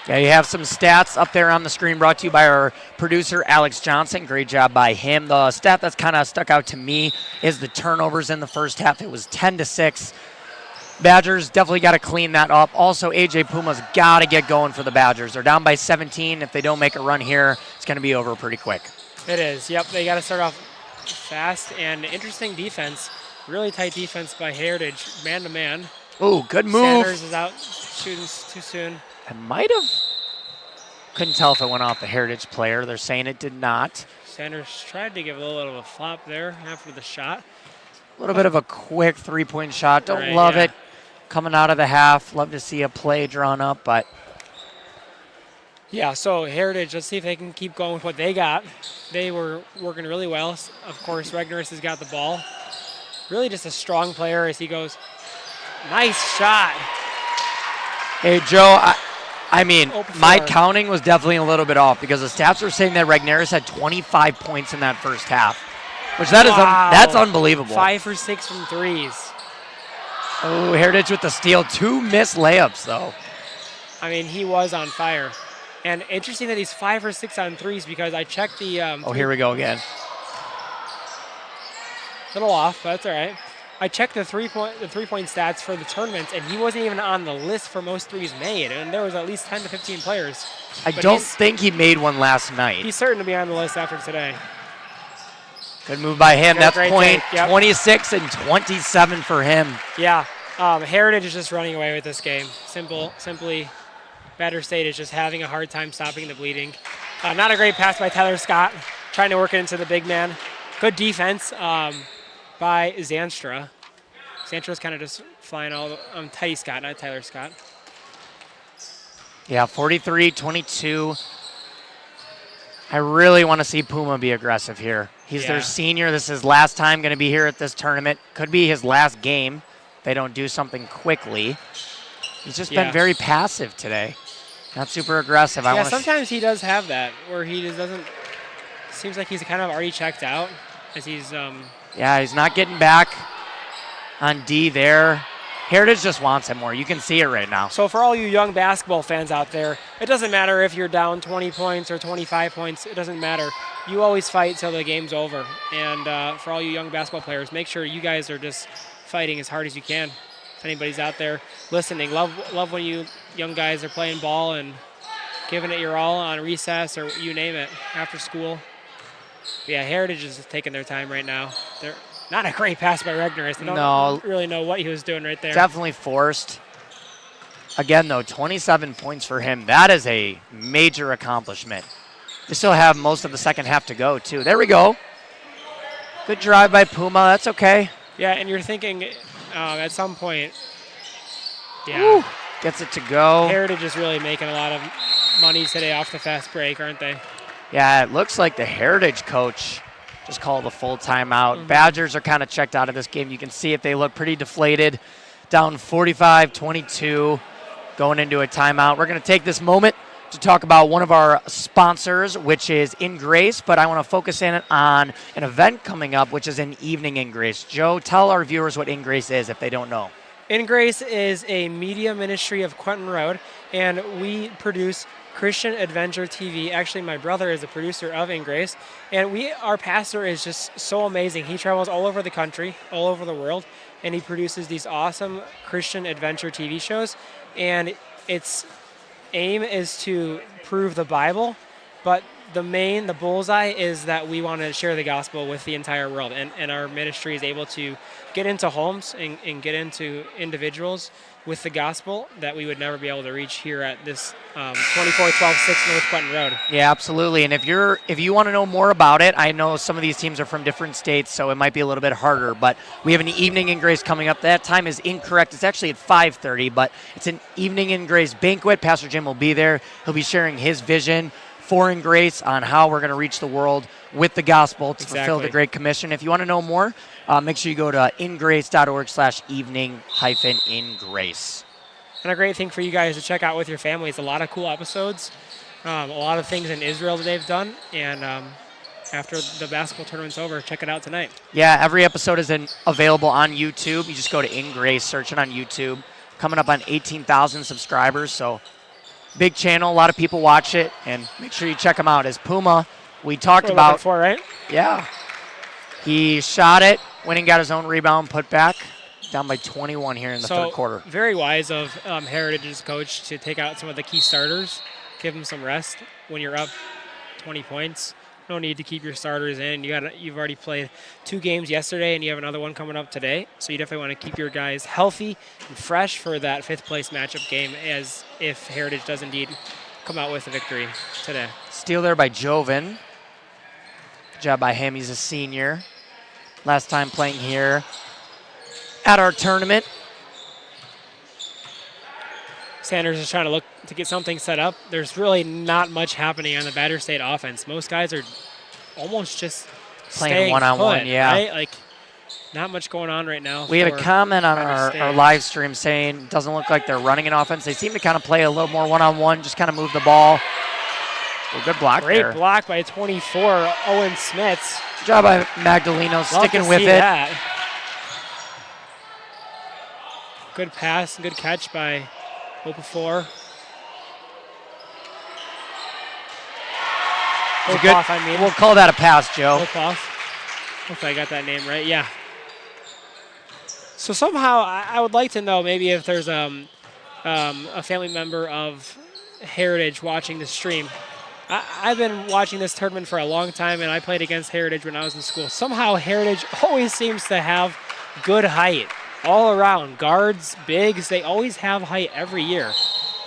Yeah, you have some stats up there on the screen brought to you by our producer, Alex Johnson. Great job by him. The stat that's kind of stuck out to me is the turnovers in the first half. It was 10-6. Badgers definitely got to clean that up. Also, A.J. Puma's got to get going for the Badgers. They're down by 17. If they don't make a run here, it's going to be over pretty quick. It is. Yep, they got to start off fast and interesting defense. Really tight defense by Heritage, man-to-man. Ooh, good move. Sanders is out shooting too soon. I might have. Couldn't tell if it went off the Heritage player. They're saying it did not. Sanders tried to give a little bit of a flop there after the shot. A little bit of a quick three-point shot. Don't Right, love yeah. it. Coming out of the half. Love to see a play drawn up, but Yeah, so Heritage, let's see if they can keep going with what they got. They were working really well. Of course, Regnerus has got the ball. Really just a strong player as he goes. Nice shot. hey, Joe, I mean, Open my floor. counting was definitely a little bit off because the stats were saying that Regnerus had 25 points in that first half, which that is Wow. that's unbelievable. 5 for 6 from threes. Oh, Heritage with the steal. 2 missed layups, though. I mean, he was on fire. And interesting that he's 5 for 6 on threes because I checked the Oh, here we go again. little off, but that's all right. I checked the three-point stats for the tournaments, and he wasn't even on the list for most threes made. And there was at least 10 to 15 players. I But don't he's- think he made one last night. He's certain to be on the list after today. Good move by him. Got a That's great point take, yep. 26 and 27 for him. Yeah, Heritage is just running away with this game. Simply, Badger State is just having a hard time stopping the bleeding. Not a great pass by Tyler Scott, trying to work it into the big man. Good defense by Zanstra. Zanstra's kind of just flying all Teddy Scott, not Tyler Scott. Yeah, 43-22. I really want to see Puma be aggressive here. He's Yeah. their senior. This is his last time going to be here at this tournament. Could be his last game if they don't do something quickly. He's just Yeah. been very passive today. Not super aggressive. I Yeah, want to sometimes he does have that, where he just doesn't. Seems like he's kind of already checked out, as he's. Yeah, he's not getting back on D there. Heritage just wants him more. You can see it right now. So for all you young basketball fans out there, it doesn't matter if you're down 20 points or 25 points. It doesn't matter. You always fight till the game's over. And for all you young basketball players, make sure you guys are just fighting as hard as you can. If anybody's out there listening, love when you young guys are playing ball and giving it your all on recess or you name it after school. But yeah, Heritage is just taking their time right now. They're not a great pass by Regnerus. They don't No. really know what he was doing right there. Definitely forced. Again, though, 27 points for him. That is a major accomplishment. They still have most of the second half to go, too. There we go. Good drive by Puma. That's okay. Yeah, and you're thinking at some point, yeah, Woo. Gets it to go. Heritage is really making a lot of money today off the fast break, aren't they? Yeah, it looks like the Heritage coach just called a full timeout. Badgers are kind of checked out of this game. You can see it. They look pretty deflated. Down 45-22 going into a timeout. We're going to take this moment to talk about one of our sponsors, which is In Grace, but I want to focus in on an event coming up, which is an evening In Grace. Joe, tell our viewers what In Grace is if they don't know. In Grace is a media ministry of Quentin Road, and we produce Christian Adventure TV. Actually, my brother is a producer of In Grace, and our pastor is just so amazing. He travels all over the country, all over the world, and he produces these awesome Christian adventure TV shows, and its aim is to prove the Bible, but the bullseye is that we want to share the gospel with the entire world, and our ministry is able to get into homes and get into individuals with the gospel that we would never be able to reach here at this 24126 North Quentin Road. Yeah, absolutely. And if you want to know more about it, I know some of these teams are from different states, so it might be a little bit harder. But we have an evening in Grace coming up. That time is incorrect. It's actually at 5:30, but it's an evening in Grace banquet. Pastor Jim will be there. He'll be sharing his vision for In Grace on how we're going to reach the world with the gospel to fulfill the Exactly. Great Commission. If you want to know more, make sure you go to ingrace.org/evening-in-grace. And a great thing for you guys to check out with your families. A lot of cool episodes. a lot of things in Israel that they've done, and after the basketball tournament's over, check it out tonight. Yeah, every episode is available on YouTube. You just go to In Grace, search it on YouTube. Coming up on 18,000 subscribers, so big channel. A lot of people watch it, and make sure you check him out. As Puma, we talked We're about. looking for, right? Yeah. He shot it, went and got his own rebound, put back. Down by 21 here in the third quarter. Very wise of Heritage's coach to take out some of the key starters, give them some rest when you're up 20 points. No need to keep your starters in. You've already played 2 games yesterday, and you have another one coming up today. So you definitely want to keep your guys healthy and fresh for that 5th place matchup game, as if Heritage does indeed come out with a victory today. Steal there by Joven. Good job by him. He's a senior. Last time playing here at our tournament. Sanders is trying to look to get something set up. There's really not much happening on the Badger State offense. Most guys are almost just Playing staying one-on-one, put, yeah. right? Like, not much going on right now. We had a for comment on Badger our State. live stream saying it doesn't look like they're running an offense. They seem to kind of play a little more one-on-one, just kind of move the ball. Well, good block Great there. block by 24, Owen Smits. Good job by Magdaleno Love sticking to with see it. that. Good pass and good catch by Okafor. It's a good- Opaff, I mean. We'll call that a pass, Joe. Opaff. Hopefully I got that name right. Yeah. So somehow I would like to know maybe if there's a family member of Heritage watching the stream. I've been watching this tournament for a long time, and I played against Heritage when I was in school. Somehow Heritage always seems to have good height all around. Guards, bigs, they always have height every year.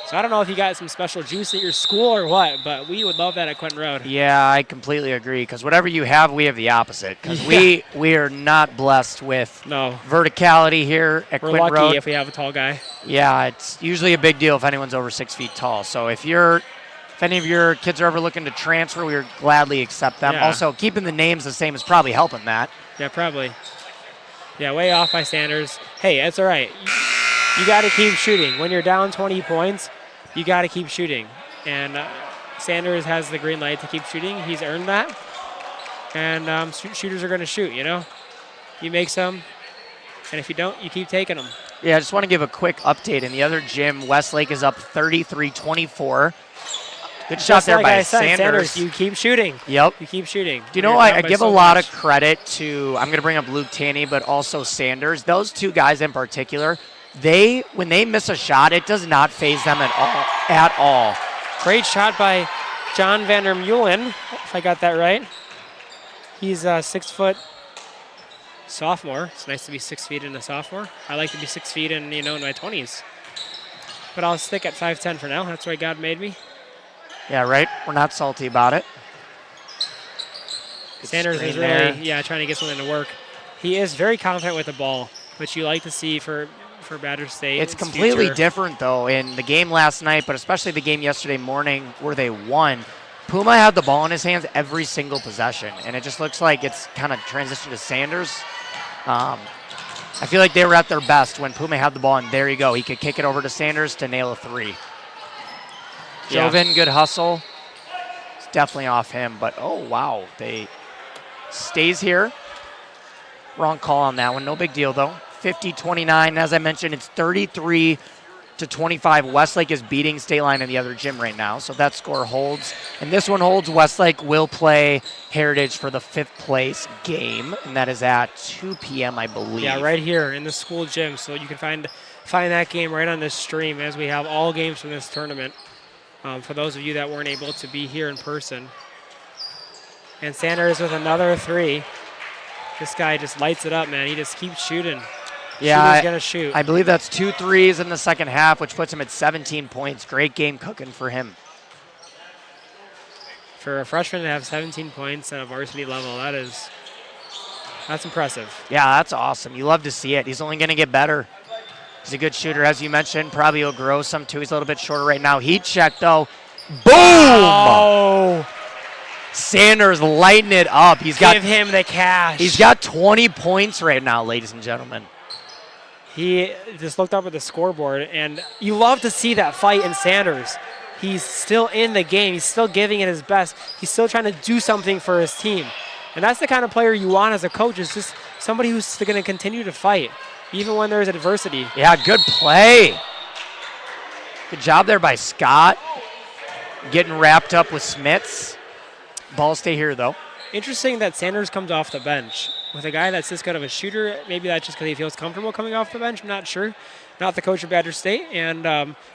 So I don't know if you got some special juice at your school or what, but we would love that at Quentin Road. Yeah, I completely agree. Because whatever you have, we have the opposite. Because we are not blessed with No. verticality here at We're Quinton lucky Road. if we have a tall guy. Yeah, it's usually a big deal if anyone's over 6 feet tall. So if any of your kids are ever looking to transfer, we would gladly accept them. Yeah. Also, keeping the names the same is probably helping that. Yeah, probably. Yeah, way off by Sanders. Hey, that's all right. You got to keep shooting. When you're down 20 points, you got to keep shooting. And Sanders has the green light to keep shooting. He's earned that. And shooters are going to shoot, you know? You make some, and if you don't, you keep taking them. Yeah, I just want to give a quick update. In the other gym, Westlake is up 33-24. Good shot Just there like by I said, Sanders. you keep shooting. Yep. You keep shooting. Do you know You're down I by give so a lot much. of credit to, I'm going to bring up Luke Tanny, but also Sanders. Those two guys in particular, when they miss a shot, it does not phase them at all. Great shot by John Vandermeulen, if I got that right. He's a 6-foot sophomore. It's nice to be 6 feet in a sophomore. I like to be 6 feet in my 20s. But I'll stick at 5'10" for now. That's why God made me. Yeah, right? We're not salty about it. Good Sanders is screen there. really, trying to get something to work. He is very confident with the ball, which you like to see for Badger State. It's its completely future. different, though, in the game last night, but especially the game yesterday morning where they won. Puma had the ball in his hands every single possession, and it just looks like it's kind of transitioned to Sanders. I feel like they were at their best when Puma had the ball, and there you go. He could kick it over to Sanders to nail a three. Yeah. Joven, good hustle. It's definitely off him, but oh, wow. They stays here. Wrong call on that one. No big deal, though. 50-29. As I mentioned, it's 33-25. Westlake is beating State Line in the other gym right now, so that score holds. And this one holds. Westlake will play Heritage for the 5th place game, and that is at 2 p.m., I believe. Yeah, right here in the school gym. So you can find that game right on this stream, as we have all games from this tournament. For those of you that weren't able to be here in person. And Sanders with another three. This guy just lights it up, man. He just keeps shooting. Yeah, Shooter's going to shoot. I believe that's 2 threes in the second half, which puts him at 17 points. Great game cooking for him. For a freshman to have 17 points at a varsity level, that's impressive. Yeah, that's awesome. You love to see it. He's only going to get better. He's a good shooter, as you mentioned. Probably will grow some, too. He's a little bit shorter right now. Heat check, though. Boom! Oh, Sanders lighting it up. give him the cash. He's got 20 points right now, ladies and gentlemen. He just looked up at the scoreboard, and you love to see that fight in Sanders. he's still in the game. He's still giving it his best. He's still trying to do something for his team. And that's the kind of player you want as a coach, is just somebody who's going to continue to fight, even when there's adversity. Yeah, good play. Good job there by Scott. Getting wrapped up with Smits. Ball stay here, though. Interesting that Sanders comes off the bench. With a guy that's this good of a shooter, maybe that's just because he feels comfortable coming off the bench. I'm not sure. Not the coach of Badger State, and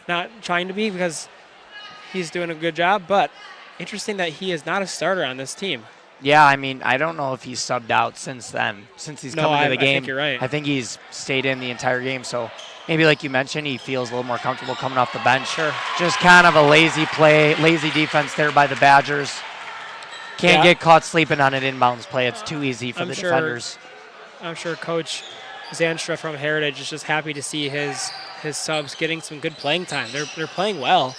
not trying to be, because he's doing a good job. But interesting that he is not a starter on this team. Yeah, I mean, I don't know if he's subbed out since then, since he's come into the game. I think you're right. I think he's stayed in the entire game, so maybe like you mentioned, he feels a little more comfortable coming off the bench. Sure. Just kind of a lazy play, lazy defense there by the Badgers. Can't get caught sleeping on an inbounds play. It's too easy for the defenders. I'm sure Coach Zanstra from Heritage is just happy to see his subs getting some good playing time. They're playing well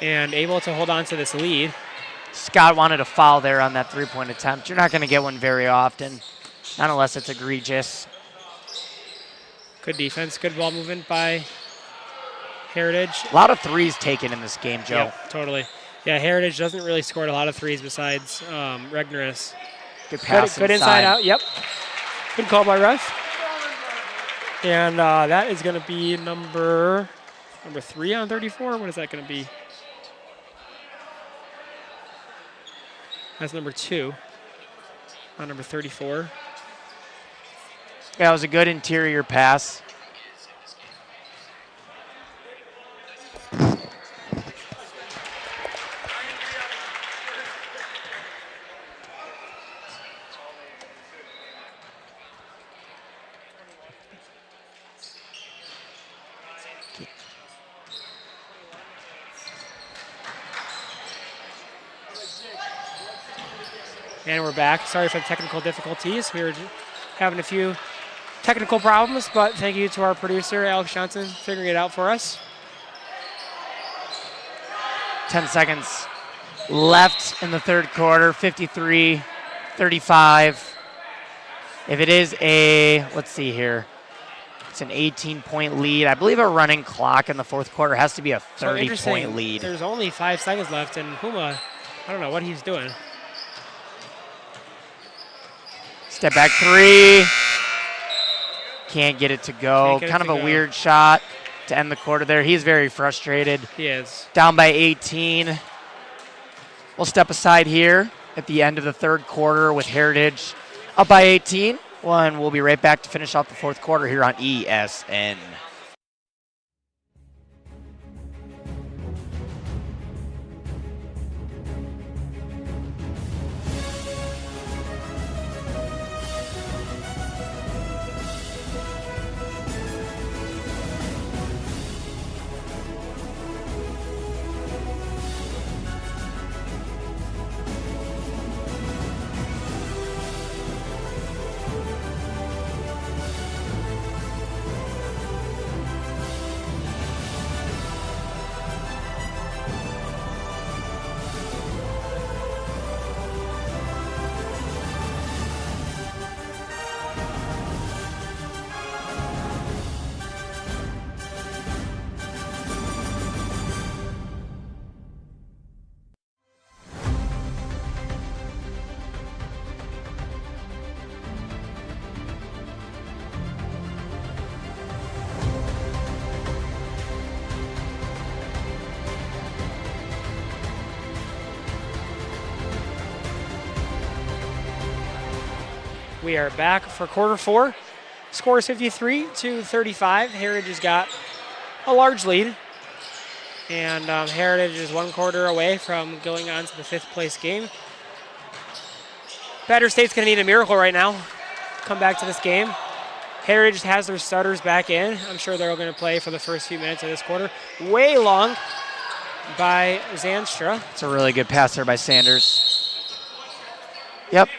and able to hold on to this lead. Scott wanted a foul there on that three-point attempt. You're not going to get one very often, not unless it's egregious. Good defense, good ball movement by Heritage. A lot of threes taken in this game, Joe. Yeah, totally. Yeah, Heritage doesn't really score a lot of threes besides Regnerus. Good pass good inside out, yep. Good call by ref. And that is going to be number 3 on 34. What is that going to be? That's number 2 on number 34. Yeah, it was a good interior pass. And we're back. Sorry for the technical difficulties. We were having a few technical problems, but thank you to our producer, Alex Johnson, figuring it out for us. 10 seconds left in the third quarter, 53-35. If it is let's see here, it's an 18-point lead. I believe a running clock in the fourth quarter has to be a 30-point lead. There's only 5 seconds left, and Puma, I don't know what he's doing. Step back 3. Can't get it to go. Kind of a weird shot to end the quarter there. He's very frustrated. He is. Down by 18. We'll step aside here at the end of the third quarter with Heritage up by 18. And we'll be right back to finish off the fourth quarter here on ESN. We are back for quarter 4. Score is 53-35. Heritage has got a large lead. And Heritage is 1 quarter away from going on to the 5th place game. Badger State's going to need a miracle right now. Come back to this game. Heritage has their starters back in. I'm sure they're all going to play for the first few minutes of this quarter. Way long by Zanstra. It's a really good pass there by Sanders. Yep.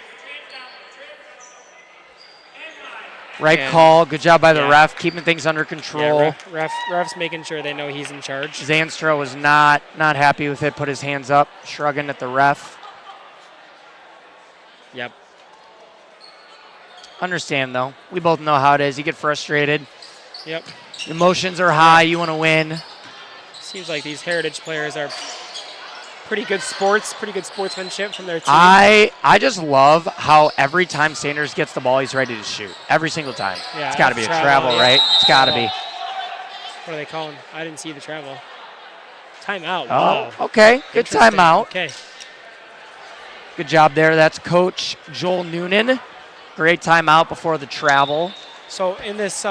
Right call. Good job by the ref, keeping things under control. Yeah, ref's making sure they know he's in charge. Zanstra was not happy with it, put his hands up, shrugging at the ref. Yep. Understand, though. We both know how it is. You get frustrated. Yep. Emotions are high. You want to win. Seems like these Heritage players are pretty good sportsmanship from their team. I just love how every time Sanders gets the ball, he's ready to shoot. Every single time. Yeah, It's got to be a travel, travel, yeah. right? It's got to be. What are they calling? I didn't see the travel. Timeout. Oh, Wow. okay. Good Interesting. timeout. Okay. Good job there. That's Coach Joel Noonan. Great timeout before the travel. So in this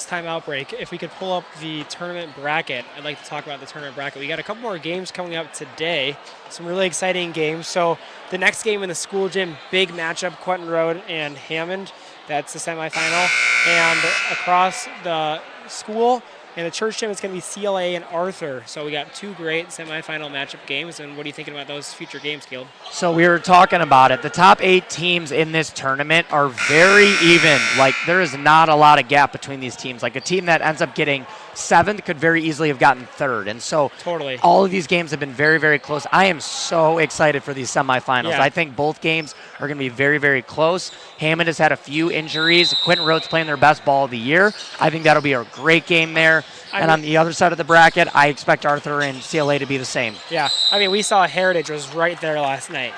timeout break, if we could pull up the tournament bracket, I'd like to talk about the tournament bracket. We got a couple more games coming up today, some really exciting games. So the next game in the school gym, big matchup, Quentin Road and Hammond. That's the semifinal. And across the school and the church gym, it's going to be CLA and Arthur. So we got two great semifinal matchup games. And what are you thinking about those future games, Caleb? So we were talking about it. The top 8 teams in this tournament are very even. Like, there is not a lot of gap between these teams. Like, a team that ends up getting 7th could very easily have gotten 3rd. And so Totally. all of these games have been very, very close. I am so excited for these semifinals. Yeah. I think both games are going to be very, very close. Hammond has had a few injuries. Quentin Rhodes playing their best ball of the year. I think that'll be a great game there. And on the other side of the bracket, I expect Arthur and CLA to be the same. Yeah, I mean, we saw Heritage was right there last night.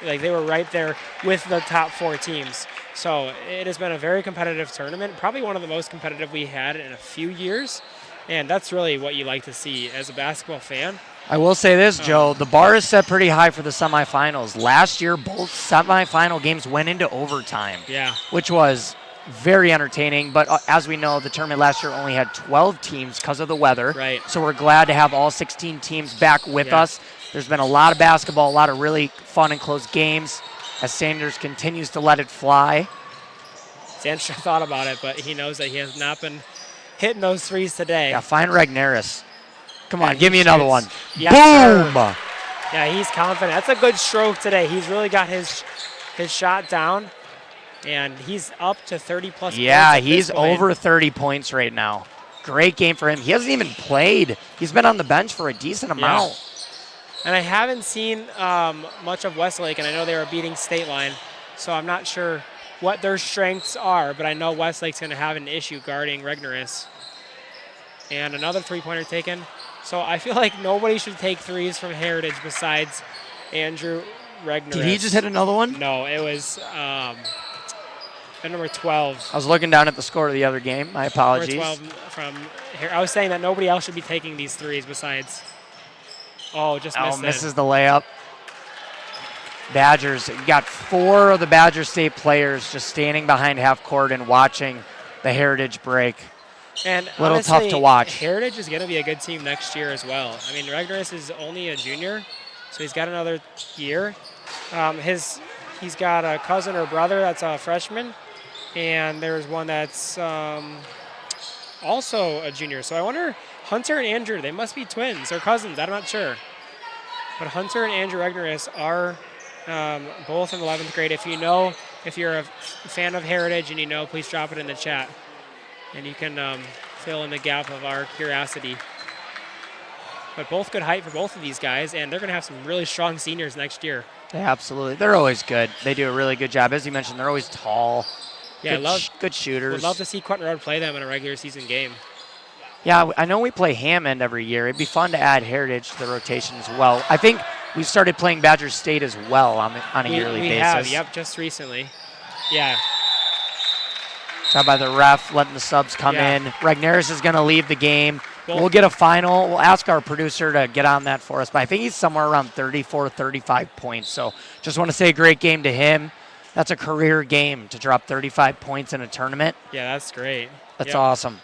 Like, they were right there with the top 4 teams. So it has been a very competitive tournament, probably one of the most competitive we had in a few years. And that's really what you like to see as a basketball fan. I will say this, Joe. The bar is set pretty high for the semifinals. Last year, both semifinal games went into overtime. Yeah. Which was very entertaining. But as we know, the tournament last year only had 12 teams because of the weather. Right. So we're glad to have all 16 teams back with us. There's been a lot of basketball, a lot of really fun and close games as Sanders continues to let it fly. Sanders thought about it, but he knows that he has not been hitting those threes today. Yeah, find Regneris. Come on, he give me another one. shoots. Yes, Boom! Yeah, he's confident. That's a good stroke today. He's really got his shot down, and he's up to 30-plus Yeah, points. he's over 30 points right now. Great game for him. He hasn't even played. He's been on the bench for a decent amount. And I haven't seen much of Westlake, and I know they were beating State Line, so I'm not sure what their strengths are, but I know Westlake's going to have an issue guarding Regneris. And another three-pointer taken. So I feel like nobody should take threes from Heritage besides Andrew Regneris. Did he just hit another one? No, it was number 12. I was looking down at the score of the other game. My apologies. Number 12 from here. I was saying that nobody else should be taking these threes besides. Oh, just missed it. Misses the layup. Badgers, you got 4 of the Badger State players just standing behind half court and watching the Heritage break. And a little honestly, tough to watch. Heritage is going to be a good team next year as well. I mean, Regneris is only a junior, so he's got another year. He's got a cousin or brother that's a freshman, and there's one that's also a junior. So I wonder, Hunter and Andrew, they must be twins or cousins. I'm not sure. But Hunter and Andrew Regneris are both in 11th grade. If you're a fan of Heritage and you know, please drop it in the chat. And you can fill in the gap of our curiosity. But both good height for both of these guys, and they're going to have some really strong seniors next year. Yeah, absolutely. They're always good. They do a really good job. As you mentioned, they're always tall. Yeah, good shooters. Would love to see Quentin Road play them in a regular season game. Yeah, I know we play Hammond every year. It'd be fun to add Heritage to the rotation as well. I think we started playing Badger State as well on a yearly basis. We have, yep, just recently. Yeah. Job by the ref, letting the subs come in. Regneris is going to leave the game. Well, we'll get a final. We'll ask our producer to get on that for us. But I think he's somewhere around 34, 35 points. So just want to say great game to him. That's a career game to drop 35 points in a tournament. Yeah, that's great. That's awesome.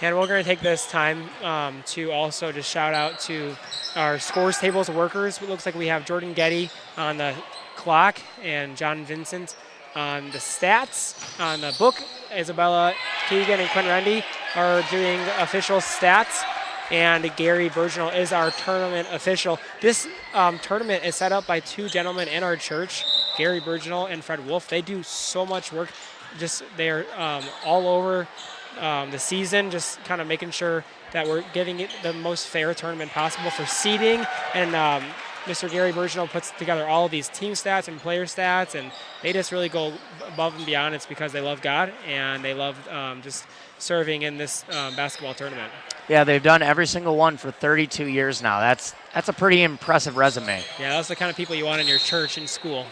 And we're going to take this time to also just shout out to our scores tables workers. It looks like we have Jordan Getty on the clock and John Vincent on the stats. On the book, Isabella Keegan and Quinn Rendy are doing official stats, and Gary Burginal is our tournament official. This tournament is set up by 2 gentlemen in our church, Gary Burginal and Fred Wolf. They do so much work. They're all over the season, just kind of making sure that we're giving it the most fair tournament possible for seeding. And Mr. Gary Burginal puts together all of these team stats and player stats, and they just really go above and beyond. It's because they love God and they love just serving in this basketball tournament. Yeah, they've done every single one for 32 years now. That's a pretty impressive resume. Yeah, that's the kind of people you want in your church and school.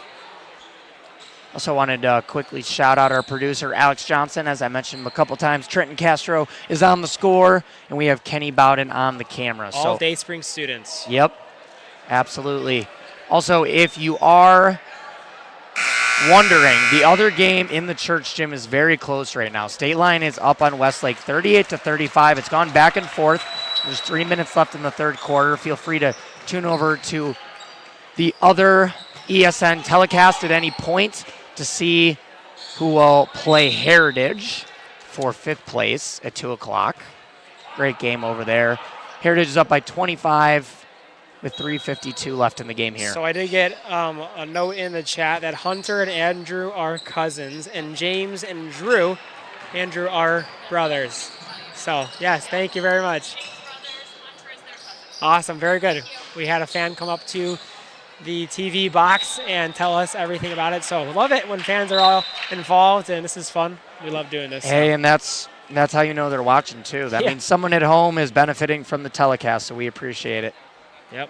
Also wanted to quickly shout out our producer, Alex Johnson. As I mentioned a couple times, Trenton Castro is on the score, and we have Kenny Bowden on the camera. All Dayspring students. Yep, absolutely. Also, if you are wondering, the other game in the church gym is very close right now. State Line is up on Westlake 38-35. It's gone back and forth. There's 3 minutes left in the third quarter. Feel free to tune over to the other ESN telecast at any point to see who will play Heritage for 5th place at 2 o'clock. Great game over there. Heritage is up by 25 with 3:52 left in the game here. So I did get a note in the chat that Hunter and Andrew are cousins, and James and Andrew are brothers. So, yes, thank you very much. Awesome, very good. We had a fan come up to the TV box and tell us everything about it. So love it when fans are all involved, and this is fun. We love doing this. Hey, and that's how you know they're watching too. That means someone at home is benefiting from the telecast, so we appreciate it. Yep.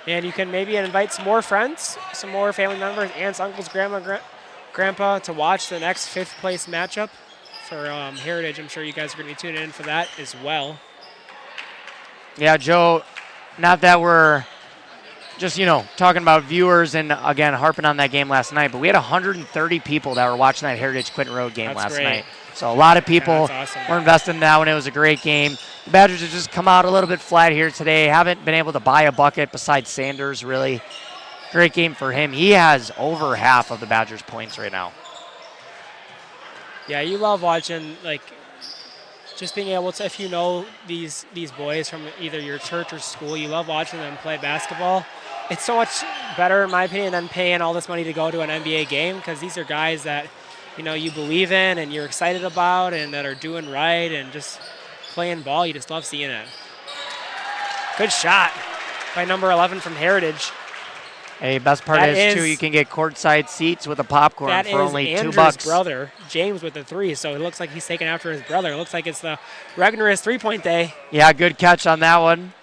And you can maybe invite some more friends, some more family members, aunts, uncles, grandpa to watch the next 5th place matchup for Heritage. I'm sure you guys are going to be tuning in for that as well. Yeah, Joe, not that we're just, talking about viewers and, again, harping on that game last night, but we had 130 people that were watching that Heritage Quinton Road game last night. So a lot of people were invested in that one. It was a great game. The Badgers have just come out a little bit flat here today. Haven't been able to buy a bucket besides Sanders, really. Great game for him. He has over half of the Badgers' points right now. Yeah, you love watching, just being able to, if you know these boys from either your church or school, you love watching them play basketball. It's so much better, in my opinion, than paying all this money to go to an NBA game, because these are guys that, you believe in and you're excited about and that are doing right and just playing ball. You just love seeing it. Good shot by number 11 from Heritage. Hey, best part is, too, you can get courtside seats with a popcorn for only $2. That is Andrew's brother, James, with the 3, so it looks like he's taking after his brother. It looks like it's the Regnerus three-point day. Yeah, good catch on that one.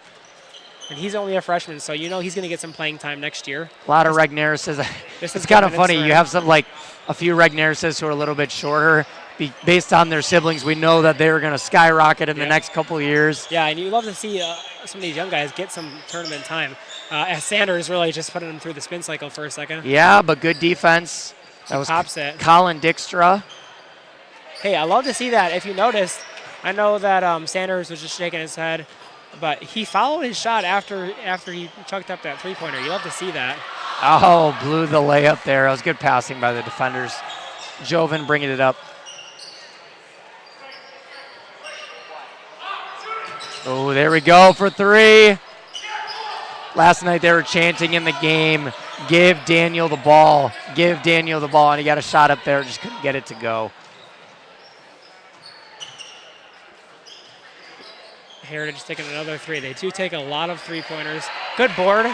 And he's only a freshman, so he's going to get some playing time next year. A lot of Regneruses. It's kind of funny. You have a few Regneruses who are a little bit shorter. Based on their siblings, we know that they're going to skyrocket in the next couple of years. Yeah, and you love to see some of these young guys get some tournament time. As Sanders really just putting them through the spin cycle for a second. Yeah, but good defense. That was Colin Dykstra. Hey, I love to see that. If you noticed, I know that Sanders was just shaking his head, but he followed his shot after he chucked up that three-pointer. You love to see that. Oh, blew the layup there. It was good passing by the defenders. Joven bringing it up. Oh, there we go for 3. Last night they were chanting in the game, give Daniel the ball, give Daniel the ball, and he got a shot up there, just couldn't get it to go. Heritage taking another 3. They do take a lot of three-pointers. Good board,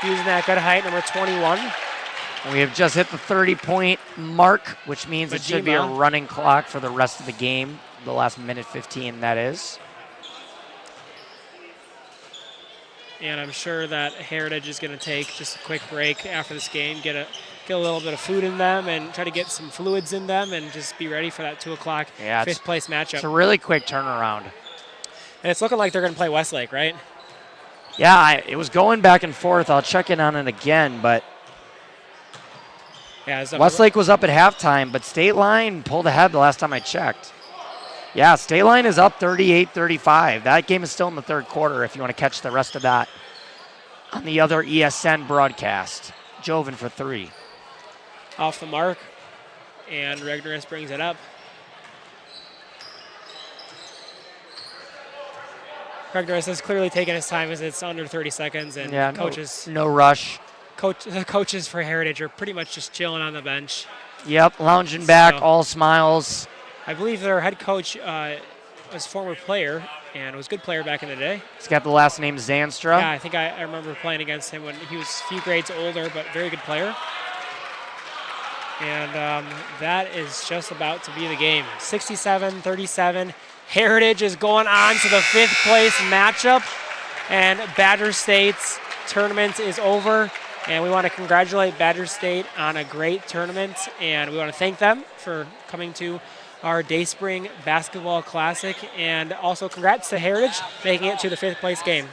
using that good height, number 21. And we have just hit the 30-point mark, which means it should be a running clock for the rest of the game, the last minute 15, that is. And I'm sure that Heritage is going to take just a quick break after this game, get a little bit of food in them and try to get some fluids in them and just be ready for that 2 o'clock 5th place matchup. It's a really quick turnaround. And it's looking like they're going to play Westlake, right? Yeah, it was going back and forth. I'll check in on it again, but Westlake was up at halftime, but State Line pulled ahead the last time I checked. Yeah, State Line is up 38-35. That game is still in the third quarter if you want to catch the rest of that on the other ESN broadcast. Joven for 3. Off the mark, and Regnerus brings it up. Regnerus has clearly taken his time as it's under 30 seconds, and coaches... No rush. The coaches for Heritage are pretty much just chilling on the bench. Yep, lounging back, all smiles. I believe their head coach was a former player and was a good player back in the day. He's got the last name Zanstra. Yeah, I think I remember playing against him when he was a few grades older, but very good player. And that is just about to be the game. 67-37. Heritage is going on to the 5th place matchup. And Badger State's tournament is over. And we want to congratulate Badger State on a great tournament. And we want to thank them for coming to our Dayspring Basketball Classic. And also congrats to Heritage making it to the 5th place game.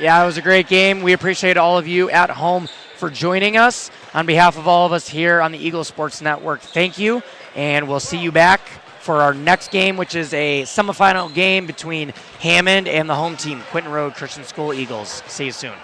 Yeah, it was a great game. We appreciate all of you at home for joining us. On behalf of all of us here on the Eagle Sports Network, thank you. And we'll see you back for our next game, which is a semifinal game between Hammond and the home team, Quinton Road Christian School Eagles. See you soon.